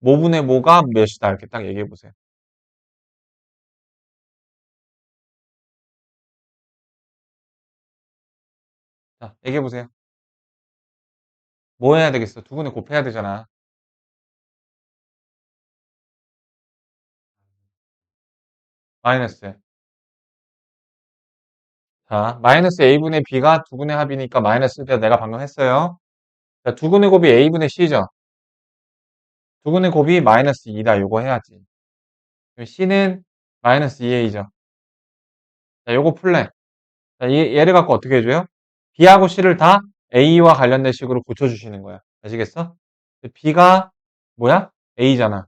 뭐분의 뭐가 몇이다. 이렇게 딱 얘기해보세요. 자, 얘기해보세요. 뭐 해야 되겠어? 두 분의 곱해야 되잖아. 마이너스. 자, 마이너스 a분의 b가 두 분의 합이니까 마이너스 때 내가 방금 했어요. 자, 두 분의 곱이 a분의 c죠. 두 분의 곱이 마이너스 2다. 요거 해야지. 그럼 c는 마이너스 2a죠. 자, 요거 풀래. 자, 얘를 갖고 어떻게 해줘요? b하고 c를 다 a와 관련된 식으로 붙여주시는 거야. 아시겠어? b가 뭐야? a잖아.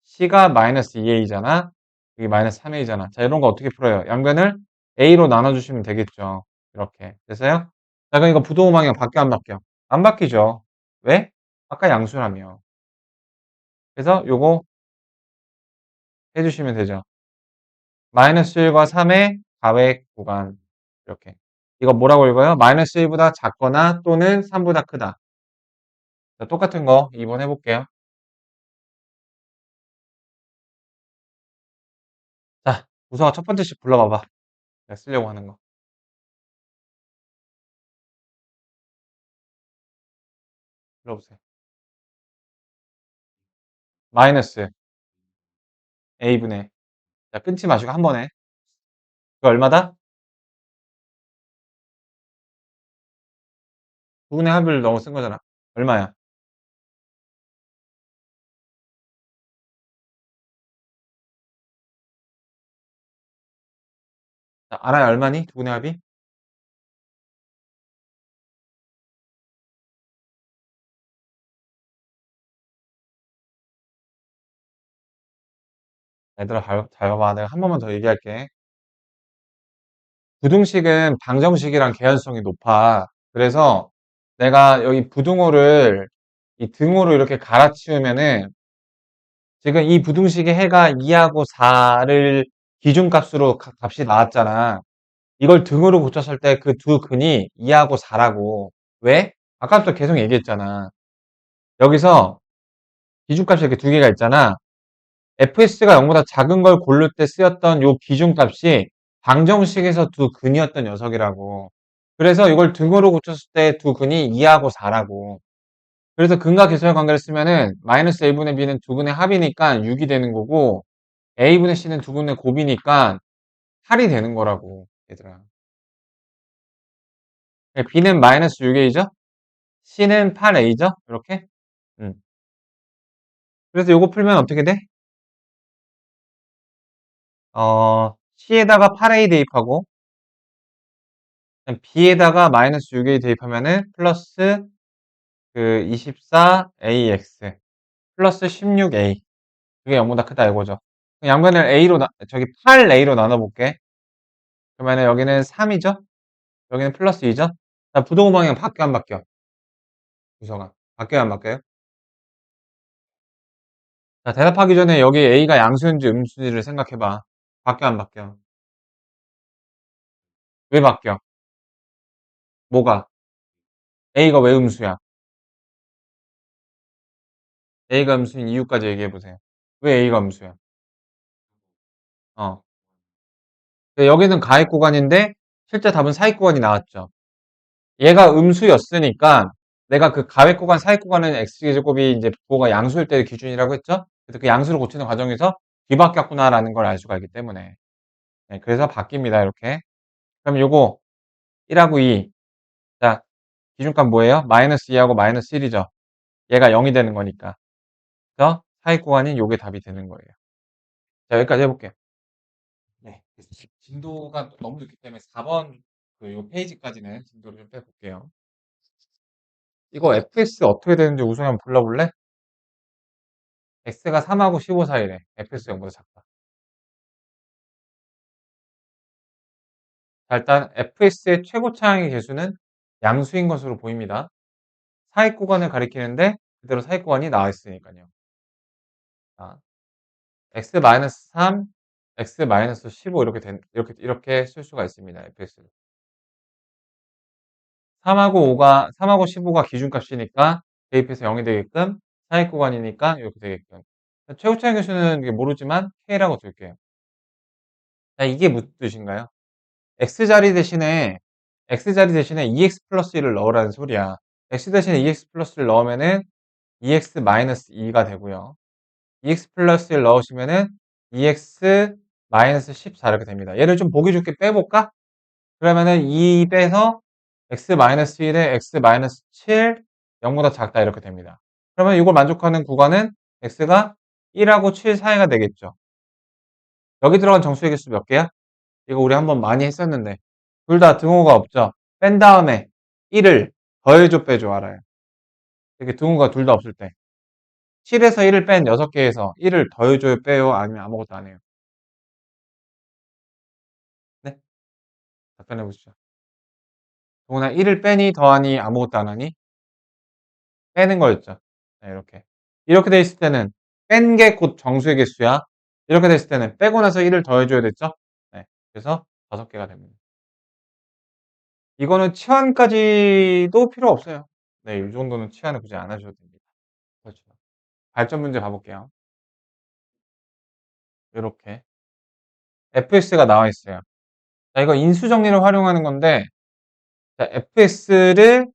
c가 마이너스 2a잖아. 여기 마이너스 3a잖아. 자, 이런 거 어떻게 풀어요? 양변을 a로 나눠주시면 되겠죠. 이렇게. 됐어요? 자, 그럼 이거 부동호 방향 바뀌어 안 바뀌어? 안 바뀌죠. 왜? 아까 양수라며. 그래서 요거 해주시면 되죠. 마이너스 1과 3의 가획 구간. 이렇게. 이거 뭐라고 읽어요? 마이너스 1보다 작거나 또는 3보다 크다. 자, 똑같은 거 2번 해볼게요. 자, 우서가 첫 번째씩 불러봐봐. 내가 쓰려고 하는 거. 불러보세요. 마이너스 a분의. 자, 끊지 마시고 한 번에. 이거 얼마다? 9분의 합을 너무 쓴 거잖아. 얼마야? 자, 알아요? 얼마니? 2분의 합이? 얘들아, 잘 봐봐. 내가 한 번만 더 얘기할게. 부등식은 방정식이랑 개연성이 높아. 그래서 내가 여기 부등호를 이 등호로 이렇게 갈아치우면은 지금 이 부등식의 해가 2하고 4를 기준값으로 값이 나왔잖아. 이걸 등으로 고쳤을 때 그 두 근이 2하고 4라고. 왜? 아까부터 계속 얘기했잖아. 여기서 기준값이 이렇게 두 개가 있잖아. fs가 0보다 작은 걸 고를 때 쓰였던 요 기준값이 방정식에서 두 근이었던 녀석이라고. 그래서 이걸 등으로 고쳤을 때 두 근이 2하고 4라고. 그래서 근과 계수의 관계를 쓰면은 마이너스 a분의 b는 두 근의 합이니까 6이 되는 거고 a분의 c는 두 근의 곱이니까 8이 되는 거라고 얘들아. b는 마이너스 6a죠? c는 8a죠? 이렇게? 음. 그래서 요거 풀면 어떻게 돼? c에다가 8a 대입하고 b에다가 마이너스 6a 대입하면은 플러스 그 24ax 플러스 16a 그게 0보다 크다 이거죠. 양변을 a로 저기 8a로 나눠볼게. 그러면은 여기는 3이죠? 여기는 플러스 2죠? 자, 부동호 방향 바뀌어 안 바뀌어? 구성아 바뀌어요 안 바뀌어요? 자, 대답하기 전에 여기 a가 양수인지 음수인지를 생각해봐. 바뀌어 안 바뀌어? 왜 바뀌어? 뭐가? a가 왜 음수야? a가 음수인 이유까지 얘기해보세요. 왜 a가 음수야? 어. 여기는 가액 구간인데 실제 답은 사익 구간이 나왔죠. 얘가 음수였으니까 내가 그 가액 구간, 사익 구간은 x제곱이 이제 부호가 양수일 때 기준이라고 했죠. 그래서 그 양수를 고치는 과정에서 뒤바뀌었구나라는 걸 알 수가 있기 때문에. 네, 그래서 바뀝니다. 이렇게. 그럼 요거 1하고 2. 자, 기준값 뭐예요? 마이너스 2하고 마이너스 1이죠. 얘가 0이 되는 거니까. 그래서 사익 구간인 요게 답이 되는 거예요. 자, 여기까지 해볼게요. 네. 진도가 너무 늦기 때문에 4번 그 요 페이지까지는 진도를 좀 빼볼게요. 이거 fx 어떻게 되는지 우선 한번 불러볼래? x가 3하고 15 사이래. fx 0보다 작다. 자, 일단 fx의 최고 차항의 개수는 양수인 것으로 보입니다. 사익 구간을 가리키는데 그대로 사익 구간이 나와 있으니까요. 자, x-3, x-15 이렇게 쓸 수가 있습니다. fx를. 3하고 15가 기준값이니까 대입해서 0이 되게끔 사익 구간이니까 이렇게 되게끔. 최고 차항 개수는 모르지만 k라고 둘게요. 자, 이게 무슨 뜻인가요? x자리 대신에 2x 플러스 1을 넣으라는 소리야. x 대신에 2x 플러스 1을 넣으면은 2x 마이너스 2가 되고요. 2x 플러스 1 넣으시면은 2x 마이너스 14 이렇게 됩니다. 얘를 좀 보기 좋게 빼볼까? 그러면은 2 빼서 x 마이너스 1에 x 마이너스 7, 0보다 작다 이렇게 됩니다. 그러면 이걸 만족하는 구간은 x가 1하고 7 사이가 되겠죠. 여기 들어간 정수의 개수 몇 개야? 이거 우리 한번 많이 했었는데 둘 다 등호가 없죠. 뺀 다음에 1을 더해줘 빼줘 알아요. 이렇게 등호가 둘 다 없을 때 7에서 1을 뺀 6개에서 1을 더해줘요 빼요 아니면 아무것도 안 해요. 네? 답변해 보시죠. 동훈아 1을 빼니 더하니 아무것도 안 하니? 빼는 거였죠. 네, 이렇게. 이렇게 돼 있을 때는 뺀 게 곧 정수의 개수야. 이렇게 됐을 때는 빼고 나서 1을 더해줘야 됐죠? 네. 그래서 5개가 됩니다. 이거는 치환까지도 필요 없어요. 네, 이 정도는 치환을 굳이 안 하셔도 됩니다. 그렇죠. 발전 문제 봐볼게요. 이렇게. fs가 나와 있어요. 자, 이거 인수정리를 활용하는 건데, 자, fs를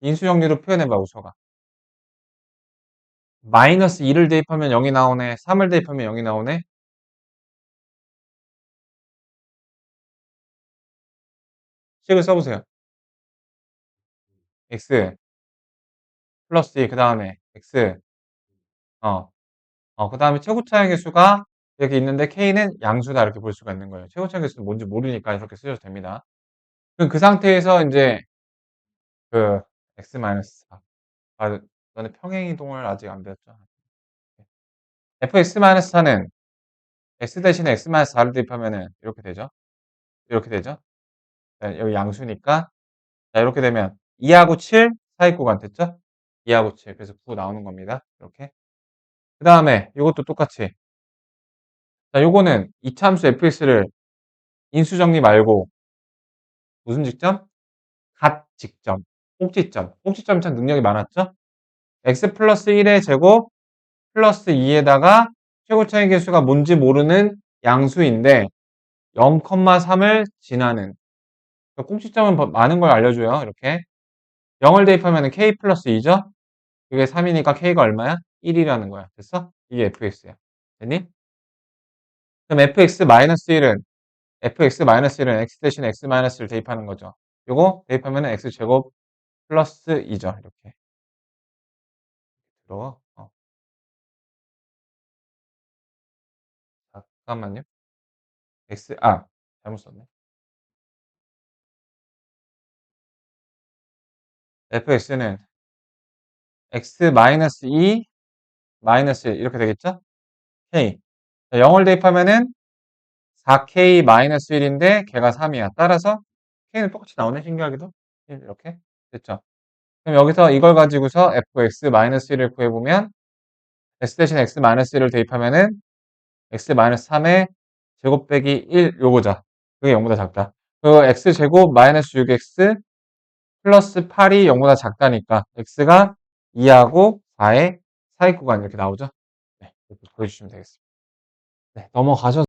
인수정리로 표현해봐, 우서가. 마이너스 2를 대입하면 0이 나오네. 3을 대입하면 0이 나오네. 식을 써보세요. x 플러스 2, 그 다음에 x, 그 다음에 최고차의 개수가 이렇게 있는데 k는 양수다 이렇게 볼 수가 있는 거예요. 최고차의 개수는 뭔지 모르니까 이렇게 쓰셔도 됩니다. 그럼 그 상태에서 이제 그 x-4. 너네 평행이동을 아직 안 배웠죠? fx-4는 x 대신에 x-4를 대입하면은 이렇게 되죠? 이렇게 되죠? 네, 여기 양수니까. 자, 이렇게 되면 2하고 7 사이 구간 됐죠? 2하고 7. 그래서 9 나오는 겁니다. 이렇게. 그 다음에 이것도 똑같이. 자, 요거는 이차함수 fx를 인수정리 말고 무슨 직점? 갓 직점. 꼭지점. 꼭지점 참 능력이 많았죠? x 플러스 1의 제곱 플러스 2에다가 최고차의 개수가 뭔지 모르는 양수인데 0,3을 지나는 꼭지점은 많은 걸 알려줘요. 이렇게 0을 대입하면 k 플러스 2죠? 그게 3이니까 k가 얼마야? 1이라는 거야. 됐어? 이게 fx야. 됐니? 그럼 fx-1은 fx-1은 x 대신에 x-를 대입하는 거죠. 요거 대입하면 x제곱 플러스 2죠. 이렇게 들어. 잠깐만요. 잘못 썼네. fx는 x-2 마이너스 1 이렇게 되겠죠? k. 0을 대입하면은 4k-1인데 걔가 3이야. 따라서 k는 똑같이 나오네. 신기하게도. 이렇게 됐죠? 그럼 여기서 이걸 가지고서 fx-1을 구해보면 x 대신 x-1을 대입하면은 x-3의 제곱 빼기 1 요거죠. 그게 0보다 작다. 그 x제곱 마이너스 6x 플러스 8이 0보다 작다니까 x가 2하고 4의 사이 구간 이렇게 나오죠. 네, 이렇게 보여주시면 되겠습니다. 네, 넘어가셔서